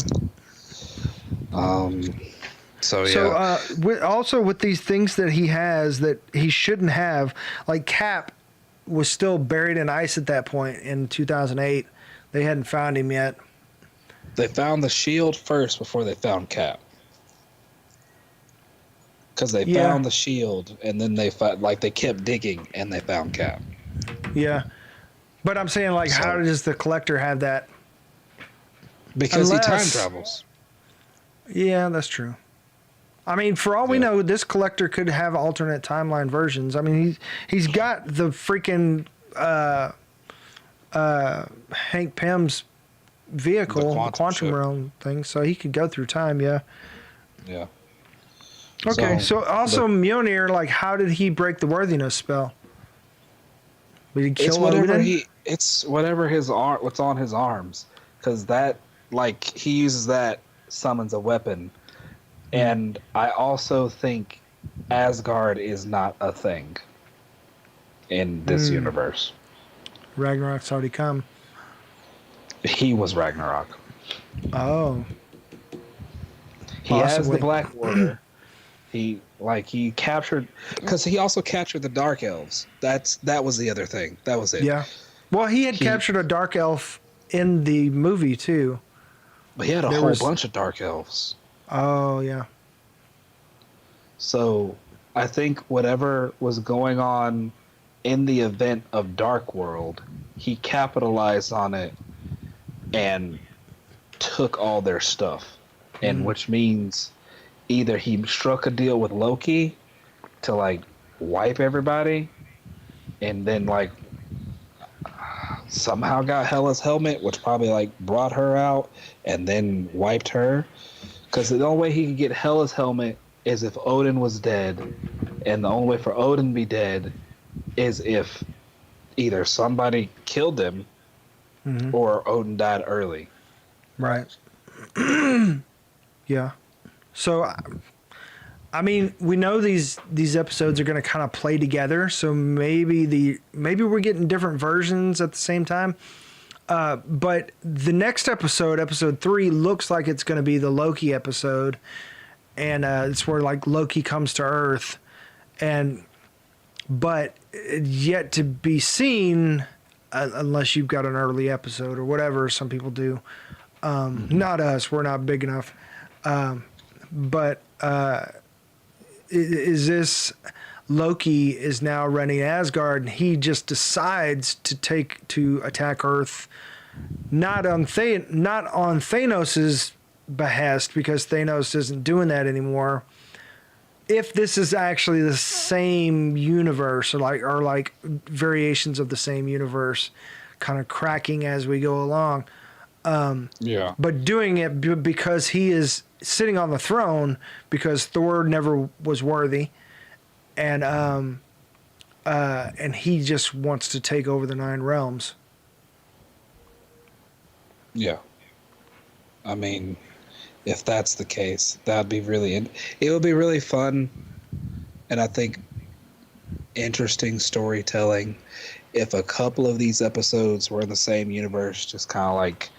So yeah. Also with these things that he has that he shouldn't have, like Cap was still buried in ice at that point in 2008. They hadn't found him yet. They found the shield first before they found Cap. Because they found the shield, and then they kept digging, and they found Cap. Yeah, but I'm saying, like, how does the Collector have that? Because he time travels. Yeah, that's true. I mean, for all we know, this Collector could have alternate timeline versions. I mean, he's got the freaking Hank Pym's vehicle, the quantum realm thing, so he could go through time. Yeah. Yeah. Okay, so also Mjolnir, like, how did he break the worthiness spell? Did he kill Odin? It's whatever what's on his arms, because that, like, he uses that, summons a weapon, and I also think Asgard is not a thing in this universe. Ragnarok's already come. He was Ragnarok. Oh. He has the Black Water. He captured, because he also captured the Dark Elves. That was the other thing. That was it. Yeah. Well, he had captured a Dark Elf in the movie too. But he had a whole bunch of Dark Elves. Oh yeah. So I think whatever was going on in the event of Dark World, he capitalized on it and took all their stuff. And which means either he struck a deal with Loki to, like, wipe everybody, and then, like, somehow got Hela's helmet, which probably, like, brought her out and then wiped her. Because the only way he could get Hela's helmet is if Odin was dead, and the only way for Odin to be dead is if either somebody killed him or Odin died early. Right. Yeah. So, I mean, we know these episodes are going to kind of play together. So maybe we're getting different versions at the same time. But the next episode, episode 3, looks like it's going to be the Loki episode, and it's where, like, Loki comes to Earth, but yet to be seen, unless you've got an early episode or whatever. Some people do. Not us. We're not big enough. But is this Loki is now running Asgard, and he just decides to attack Earth, not on Thanos's behest, because Thanos isn't doing that anymore. If this is actually the same universe, or like variations of the same universe, kind of cracking as we go along. But doing it because he is sitting on the throne because Thor never was worthy, and he just wants to take over the 9 realms. Yeah. I mean, if that's the case, that'd be it would be really fun, and I think interesting storytelling if a couple of these episodes were in the same universe, just kind of like,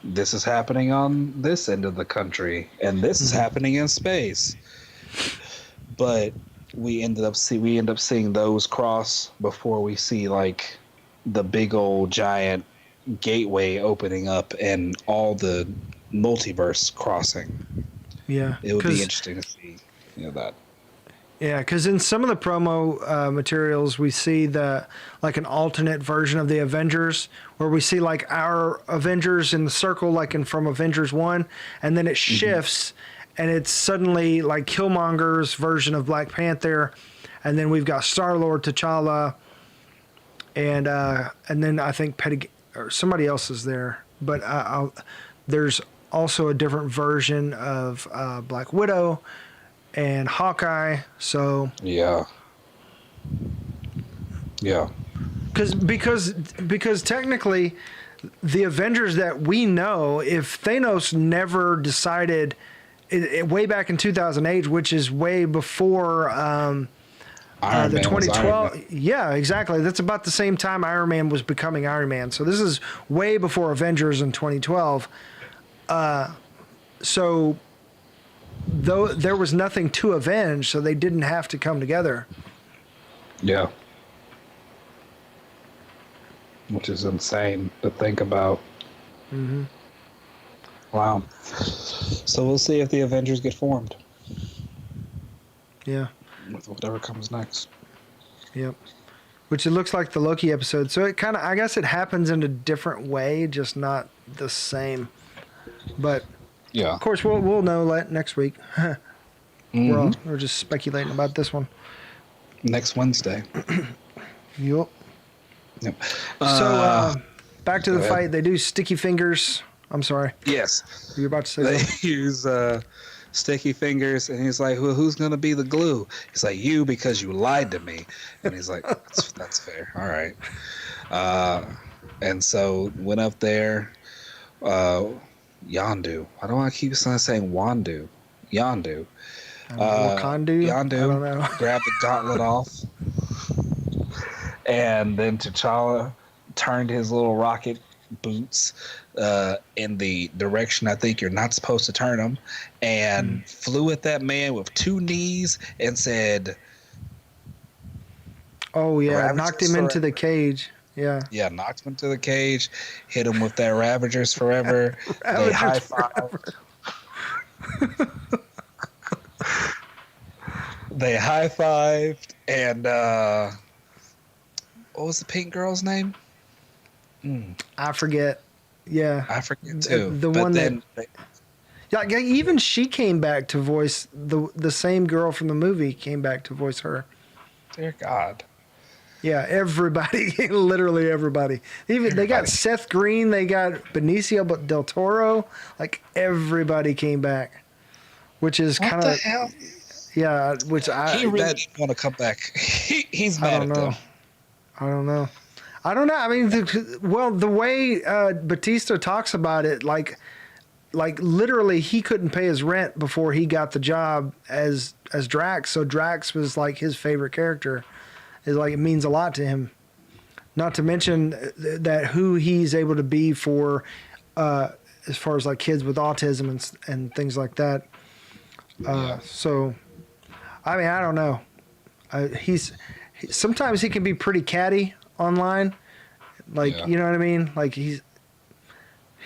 this is happening on this end of the country, and this is happening in space. But we end up seeing those cross before we see, like, the big old giant gateway opening up and all the multiverse crossing. Yeah, it would be interesting to see that. Yeah, because in some of the promo materials, we see like an alternate version of the Avengers, where we see like our Avengers in the circle, like from Avengers 1, and then it shifts, and it's suddenly like Killmonger's version of Black Panther, and then we've got Star-Lord, T'Challa, and then I think or somebody else is there, but there's also a different version of Black Widow and Hawkeye. So Yeah. because technically the Avengers that we know, if Thanos never decided way back in 2008, which is way before Iron the Man was 2012. Iron Man. Yeah, exactly. That's about the same time Iron Man was becoming Iron Man. So this is way before Avengers in 2012. So though there was nothing to avenge, so they didn't have to come together. Yeah. Which is insane to think about. Mm-hmm. Wow. So we'll see if the Avengers get formed Yeah. with whatever comes next. Yep. Which it looks like the Loki episode. So it kind of, I guess it happens in a different way, just not the same. But Yeah. of course, we'll know next week. We're just speculating about this one. Next Wednesday. Yep. Yep. So back to the go ahead. fight. They do sticky fingers. I'm sorry. Yes. You're about to say They something. use sticky fingers, and he's like, well, who's going to be the glue? He's like, you, because you lied to me. And he's like, that's fair. All right. And so went up there. Yondu. Why do I keep saying Wandu? Yondu. Wakandu? I don't know. Yondu grabbed the gauntlet off. And then T'Challa turned his little rocket boots in the direction I think you're not supposed to turn them, and flew at that man with 2 knees and said, Oh, yeah. Ravagers Knocked him into forever. the cage. Yeah. yeah, knocked him to the cage, hit him with that Ravagers Forever. They high-fived. They high-fived, and what was the pink girl's name? I forget. Yeah. I forget too. The But one then Yeah, even she came back to voice the same girl from the movie came back to voice her. dear God. Yeah, everybody, literally everybody. Even they got Everybody. Seth Green, they got Benicio del Toro, like everybody came back, which is What kind the of hell? yeah. Which He really didn't want to come back. He's I mad don't at know. them. I don't know. I mean, the way Batista talks about it, like literally, he couldn't pay his rent before he got the job as Drax. So Drax was like his favorite character. It's like it means a lot to him. Not to mention that who he's able to be for, as far as like kids with autism and things like that. So, I mean, I don't know. Sometimes he can be pretty catty online, like Yeah. you know what I mean. Like he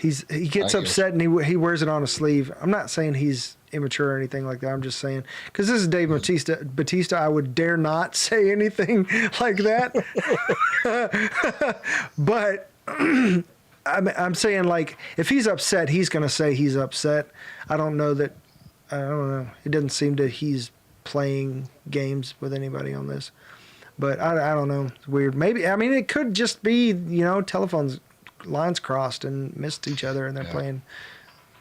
gets I upset and he wears it on his sleeve. I'm not saying he's immature or anything like that. I'm just saying because this is Dave Batista, I would dare not say anything like that. But I'm saying like if he's upset, he's gonna say he's upset. I don't know. It doesn't seem that he's playing games with anybody on this. But I don't know. It's weird. Maybe it could just be telephones lines crossed and missed each other and they're playing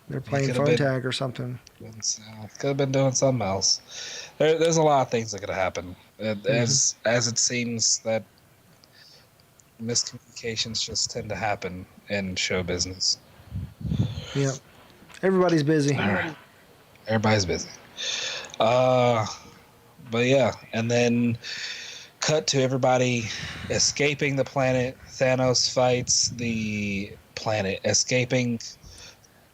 could've phone been- tag or something. Could have been doing something else. There's a lot of things that could happen. As it seems that miscommunications just tend to happen in show business. Yeah. Everybody's busy. Everybody's busy. But yeah, and then cut to everybody escaping the planet. Thanos fights the planet, escaping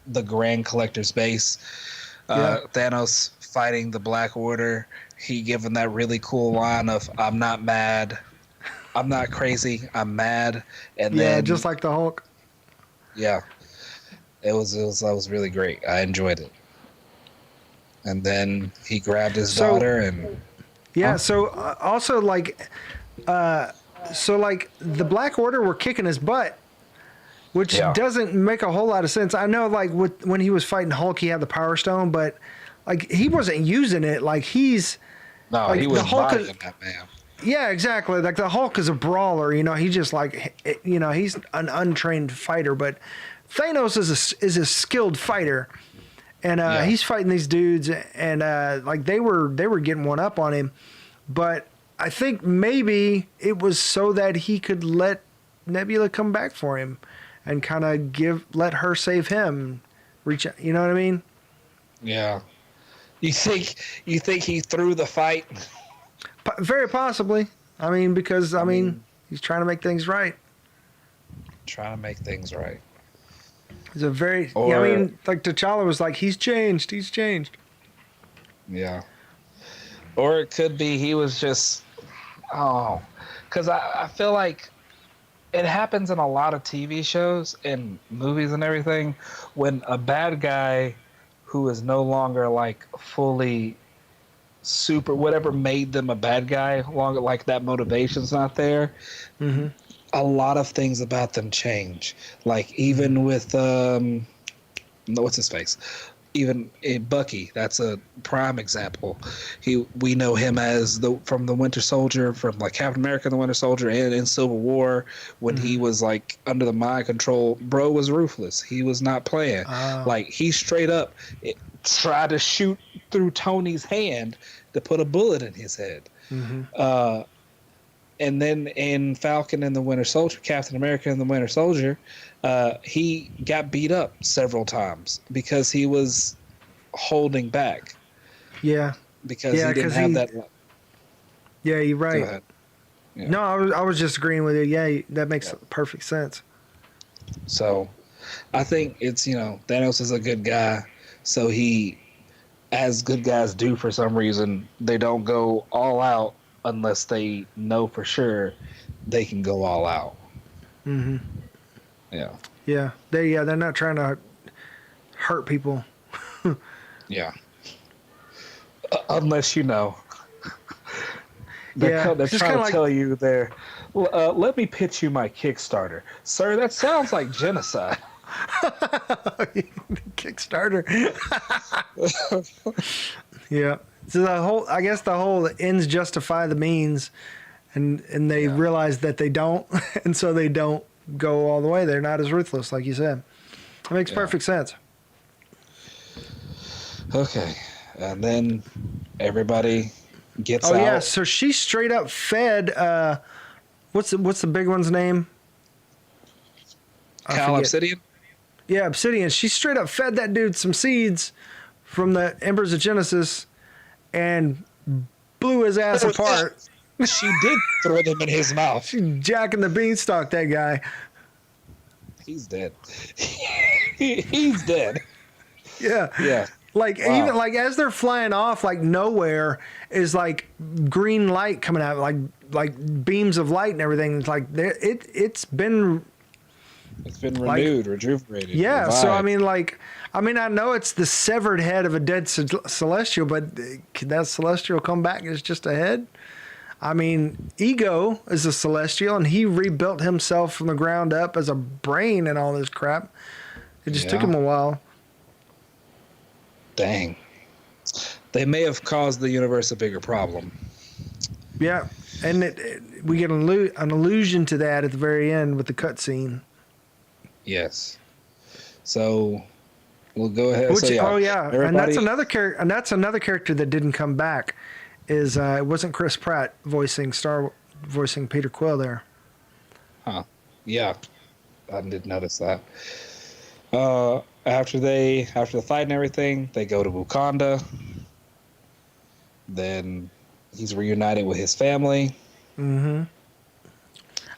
the Grand Collector's base. Thanos fighting the Black Order. He given that really cool line of "I'm not mad, I'm not crazy, I'm mad." And then just like the Hulk. yeah, that was really great. I enjoyed it. And then he grabbed his daughter and Yeah. Huh? So also like the Black Order were kicking his butt, which Yeah. doesn't make a whole lot of sense. I know like when he was fighting Hulk, he had the Power Stone, but like he wasn't using it. Like he's No, he like the was Hulk. Is, bodying that man. yeah, exactly. Like the Hulk is a brawler. He just like he's an untrained fighter, but Thanos is a skilled fighter. And Yeah. he's fighting these dudes, and like they were getting one up on him, but I think maybe it was so that he could let Nebula come back for him, and kind of let her save him, reach. You know what I mean? Yeah. You think he threw the fight? Very possibly. I mean, because I mean he's trying to make things right. Trying to make things right. He's a very. Or, yeah, I mean, like T'Challa was like, he's changed. He's changed. Yeah. Or it could be he was just, because I feel like it happens in a lot of TV shows and movies and everything when a bad guy who is no longer like fully super, whatever made them a bad guy, longer like that motivation's not there. Mm-hmm. A lot of things about them change. Like even with what's his face? Even in Bucky, that's a prime example. We know him as from the Winter Soldier, from like Captain America and the Winter Soldier, and in Civil War when he was like under the mind control. Bro was ruthless. He was not playing. Like he straight up tried to shoot through Tony's hand to put a bullet in his head. Mm-hmm. And then in Falcon and the Winter Soldier, Captain America and the Winter Soldier, he got beat up several times because he was holding back. Yeah. Because he didn't have that. Yeah, you're right. Go ahead. Yeah. No, I was just agreeing with you. Yeah, that makes perfect sense. So, I think it's Thanos is a good guy, so he, as good guys do for some reason, they don't go all out unless they know for sure they can go all out. Mm-hmm. Yeah. Yeah. They're not trying to hurt people. Yeah. Unless they're just trying to tell like, you let me pitch you my Kickstarter. Sir, that sounds like genocide. Kickstarter. Yeah. So the whole ends justify the means, and they realize that they don't, and so they don't go all the way. They're not as ruthless, like you said. It makes perfect sense. Okay, and then everybody gets out. Oh yeah, so she straight up fed. What's the big one's name? Cal Obsidian. Yeah, Obsidian. She straight up fed that dude some seeds from the Embers of Genesis, and blew his ass apart. She did throw them in his mouth. She jacking the beanstalk, that guy. He's dead. He's dead. Yeah. Yeah. Like even like as they're flying off, like nowhere is like green light coming out, like beams of light and everything. It's like it's been renewed, rejuvenated. Yeah. revived. So I mean, I know it's the severed head of a dead celestial, but can that celestial come back as just a head? I mean, Ego is a celestial, and he rebuilt himself from the ground up as a brain and all this crap. It just took him a while. Dang. They may have caused the universe a bigger problem. Yeah, and we get an allusion to that at the very end with the cutscene. Yes. So we'll go ahead. And that's another character. And that's another character that didn't come back. Is it wasn't Chris Pratt voicing Peter Quill there? Huh? Yeah, I did notice that. After the fight and everything, they go to Wakanda. Then he's reunited with his family. Mm-hmm.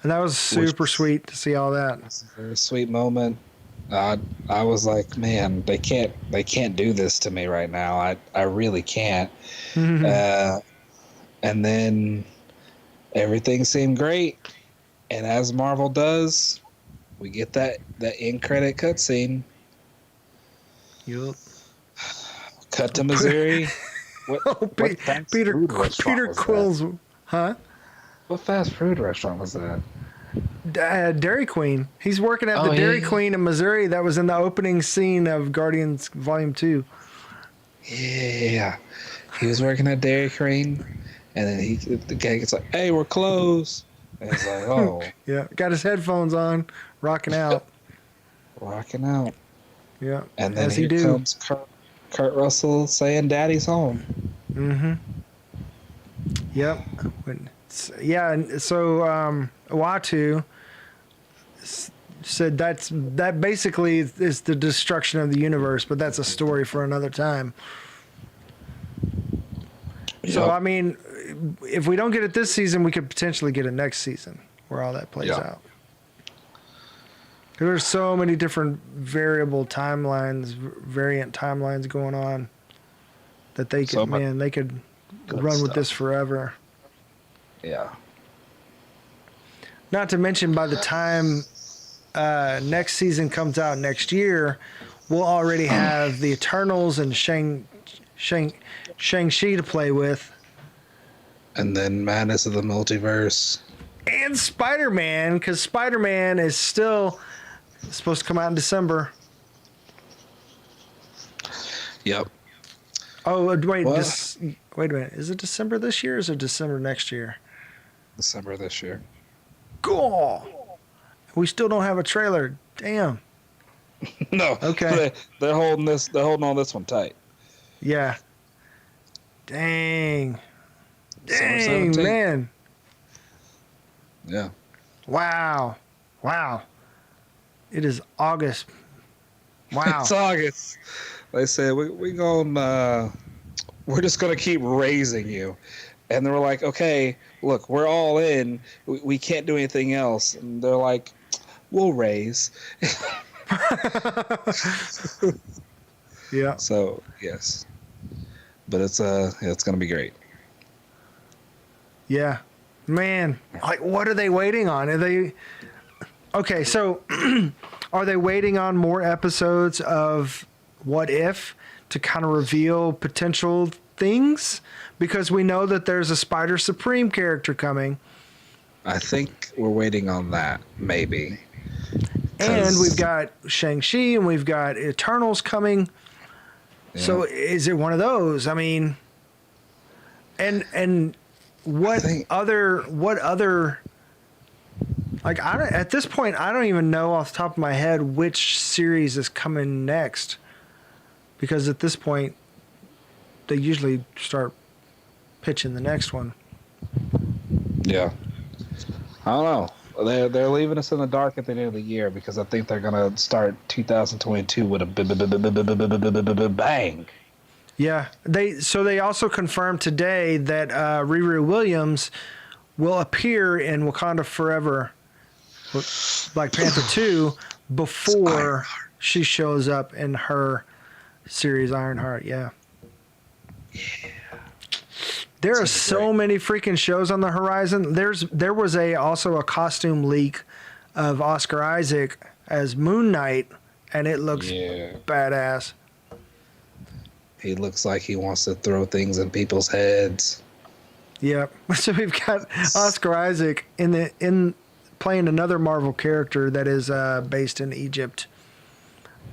And that was super sweet to see all that. It's a very sweet moment. I was like, man, they can't do this to me right now. I really can't. Mm-hmm. And then everything seemed great. And as Marvel does, we get that end credit cutscene. Yup. Cut to Missouri. What fast Peter food restaurant Peter was Quill's, huh? that? What fast food restaurant was that? Dairy Queen. He's working at Oh, the Dairy yeah. Queen in Missouri that was in the opening scene of Guardians Volume 2. Yeah. He was working at Dairy Queen, and then the guy gets like, "Hey, we're closed." And he's like, "Oh, Yeah, got his headphones on, rocking out. rocking out." Yeah, And then as he here do. comes Kurt Russell saying, "Daddy's home." Mm-hmm. Yep. Yeah, and so Uatu said that basically is the destruction of the universe, but that's a story for another time. So, Yep. I mean, if we don't get it this season, we could potentially get it next season where all that plays Yeah. out. 'Cause there's so many different variant timelines going on that they So could, much man, they could good run with stuff. this forever. Yeah. Not to mention, by the time next season comes out next year, we'll already have the Eternals and Shang-Chi to play with. And then Madness of the Multiverse. And Spider-Man, because Spider-Man is still supposed to come out in December. Yep. Oh, wait, What? wait a minute. Is it December this year or is it December next year? December this year. Cool. We still don't have a trailer. Damn. No. Okay. They're holding this. They're holding on this one tight. Yeah. Dang. December Dang, 17th. man. Yeah. Wow. Wow. It is August. Wow. It's August. They said we're just gonna keep raising you, and they were like, okay, look, we're all in. We can't do anything else, and they're like, we'll raise. Yeah. So yes, but it's gonna be great. Yeah. Man, like, what are they waiting on? Are they okay? So, are they waiting on more episodes of What If to kind of reveal potential things? Because we know that there's a Spider Supreme character coming, I think we're waiting on that, maybe. and we've got Shang-Chi and we've got Eternals coming. So, is it one of those? I mean, and what other like, at this point I don't even know off the top of my head which series is coming next, because at this point they usually start pitching the next one. Yeah. I don't know. They're leaving us in the dark at the end of the year because I think they're gonna start 2022 with a bang. Yeah, they also confirmed today that Riri Williams will appear in Wakanda Forever, Black Panther 2, before she shows up in her series Ironheart. Yeah. There are so many freaking shows on the horizon. There was also a costume leak of Oscar Isaac as Moon Knight, and it looks badass. He looks like he wants to throw things in people's heads. Yep. So we've got Oscar Isaac in playing another Marvel character that is based in Egypt.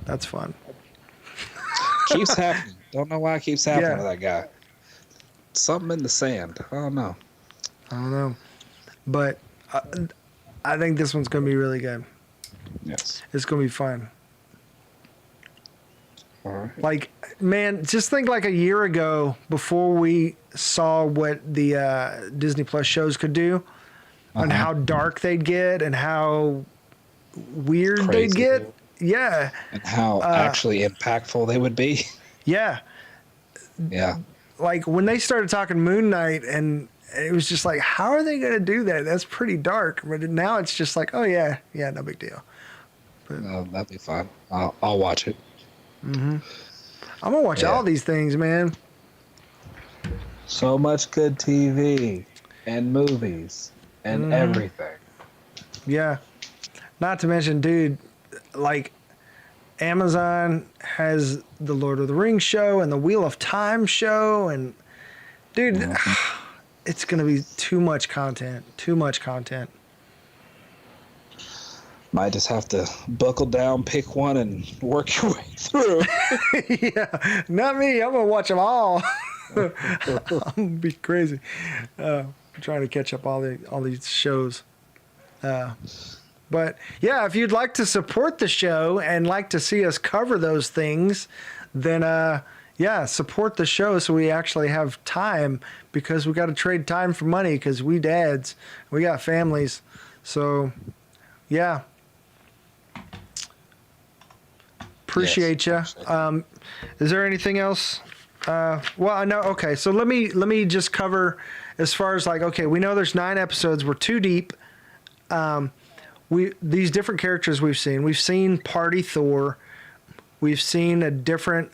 That's fun. Keeps happening. Don't know why it keeps happening Yeah. to that guy. Something in the sand. I don't know. But I think this one's going to be really good. Yes. It's going to be fun. All right. Like, man, just think like a year ago, before we saw what the Disney Plus shows could do, and how dark they'd get and how weird they'd Crazy. get. Yeah. And how actually impactful they would be. Yeah. Yeah. Like, when they started talking Moon Knight, and it was just like, how are they going to do that? That's pretty dark. But now it's just like, oh, yeah, no big deal. That'd be fun. I'll watch it. I'm going to watch all these things, man. So much good TV and movies and everything. Yeah. Not to mention, dude, like, Amazon has the Lord of the Rings show and the Wheel of Time show, and dude, it's gonna be too much content. Too much content. Might just have to buckle down, pick one, and work your way through. Yeah, not me. I'm gonna watch them all. I'm gonna be crazy. Trying to catch up all these shows. But yeah, if you'd like to support the show and like to see us cover those things, then yeah, support the show so we actually have time, because we got to trade time for money, because we dads, we got families. So yeah. Appreciate you. Is there anything else? Well, I know. Okay, so let me just cover as far as like, okay, we know there's 9 episodes. We're too deep. These different characters we've seen. We've seen Party Thor. We've seen a different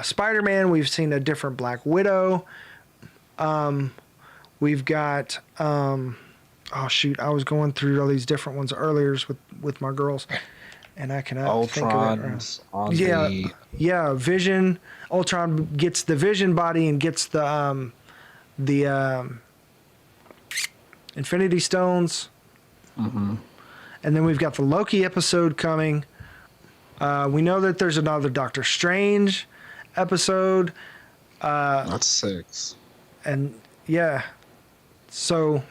Spider-Man. We've seen a different Black Widow. We've got oh shoot, I was going through all these different ones earlier with my girls. And I cannot think of it. Yeah, Vision. Ultron gets the Vision body and gets the Infinity Stones. Mm-hmm. And then we've got the Loki episode coming. We know that there's another Doctor Strange episode. That's 6. And yeah, so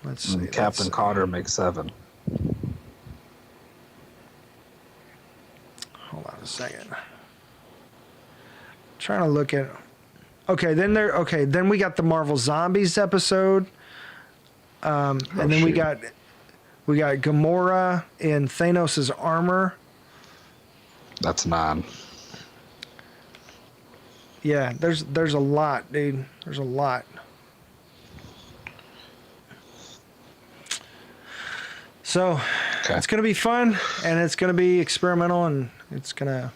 let's see. Captain Carter makes 7. Hold on a second. Trying to look at. Okay, then we got the Marvel Zombies episode. And then we got Gamora in Thanos' armor. That's 9. Yeah, there's a lot, dude. There's a lot. So It's gonna be fun, and it's gonna be experimental, and it's gonna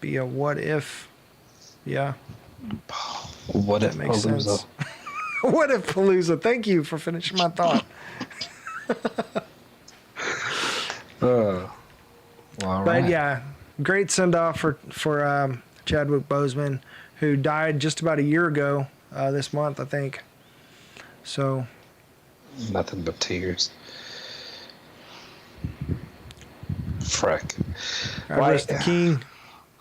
be a what if. Yeah. What if makes Palooza? sense. What if Palooza? Thank you for finishing my thought. All right. But yeah, great send off for Chadwick Boseman, who died just about a year ago this month, I think. So. Nothing but tears. Frick. Rest the king.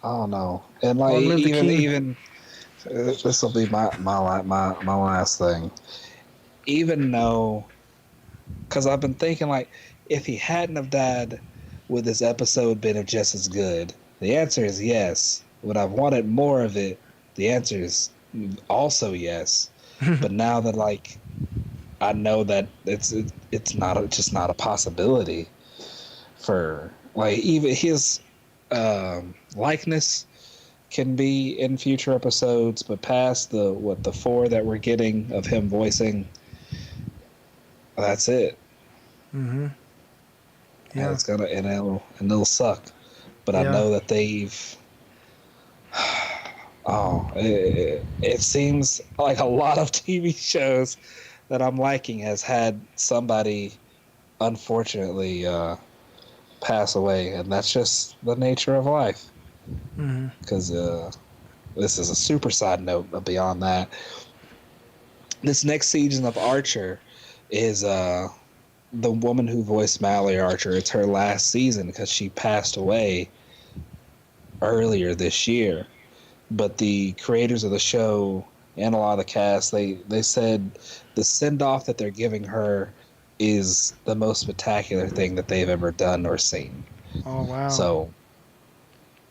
Oh no! And like even this will be my last thing. Even though, because I've been thinking like, if he hadn't have died, would this episode been just as good? The answer is yes. Would I've wanted more of it? The answer is also yes. But now that like I know that it's just not a possibility for like even his likeness can be in future episodes, but past the 4 that we're getting of him voicing, that's it. Mm-hmm. Yeah, and it's gonna and it'll suck, but I know that they've. It seems like a lot of TV shows that I'm liking has had somebody, unfortunately, pass away, and that's just the nature of life. Because this is a super side note, but beyond that, this next season of Archer is the woman who voiced Mallory Archer. It's her last season because she passed away earlier this year. But the creators of the show and a lot of the cast, they said the send-off that they're giving her is the most spectacular thing that they've ever done or seen. Oh, wow. So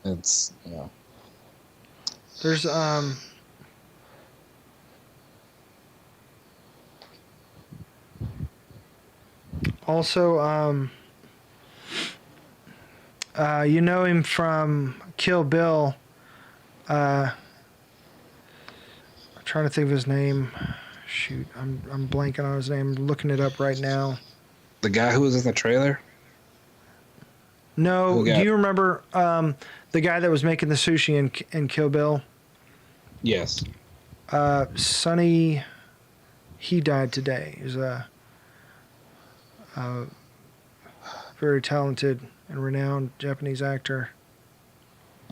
it's, There's also you know him from Kill Bill. I'm trying to think of his name. Shoot, I'm blanking on his name. I'm looking it up right now. the guy who was in the trailer. No, do you remember the guy that was making the sushi in Kill Bill? Yes. Sonny, he died today. He's very talented and renowned Japanese actor.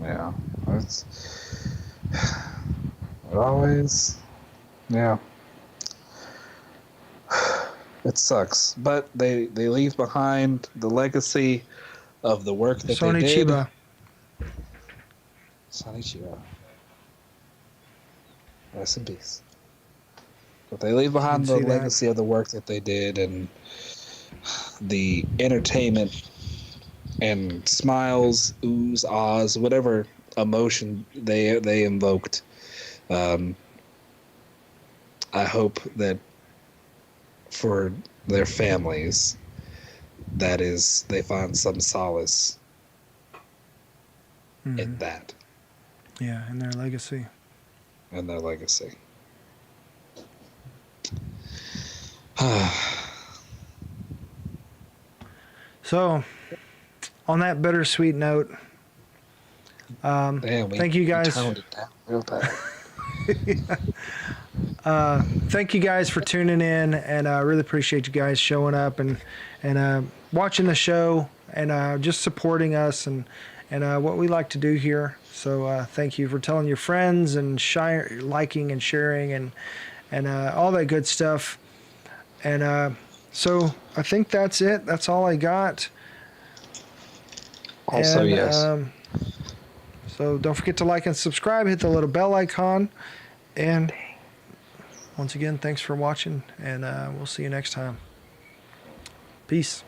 Yeah, it's it always, yeah. It sucks, but they leave behind the legacy of the work that Sony they did. Chiba. Sonny Chiba. Rest in peace. But they leave behind the see that. legacy of the work that they did and the entertainment and smiles, oohs, ahs, whatever emotion they invoked. I hope that for their families, that is, they find some solace in that Yeah, and their legacy. and their legacy. So, on that bittersweet note, Damn, thank you guys. toned it down real bad. Thank you guys for tuning in, and I really appreciate you guys showing up and watching the show and just supporting us and what we like to do here. So thank you for telling your friends and liking and sharing and all that good stuff. And so I think that's it. That's all I got. Also, And, yes. So don't forget to like and subscribe. Hit the little bell icon. And once again, thanks for watching, and we'll see you next time. Peace.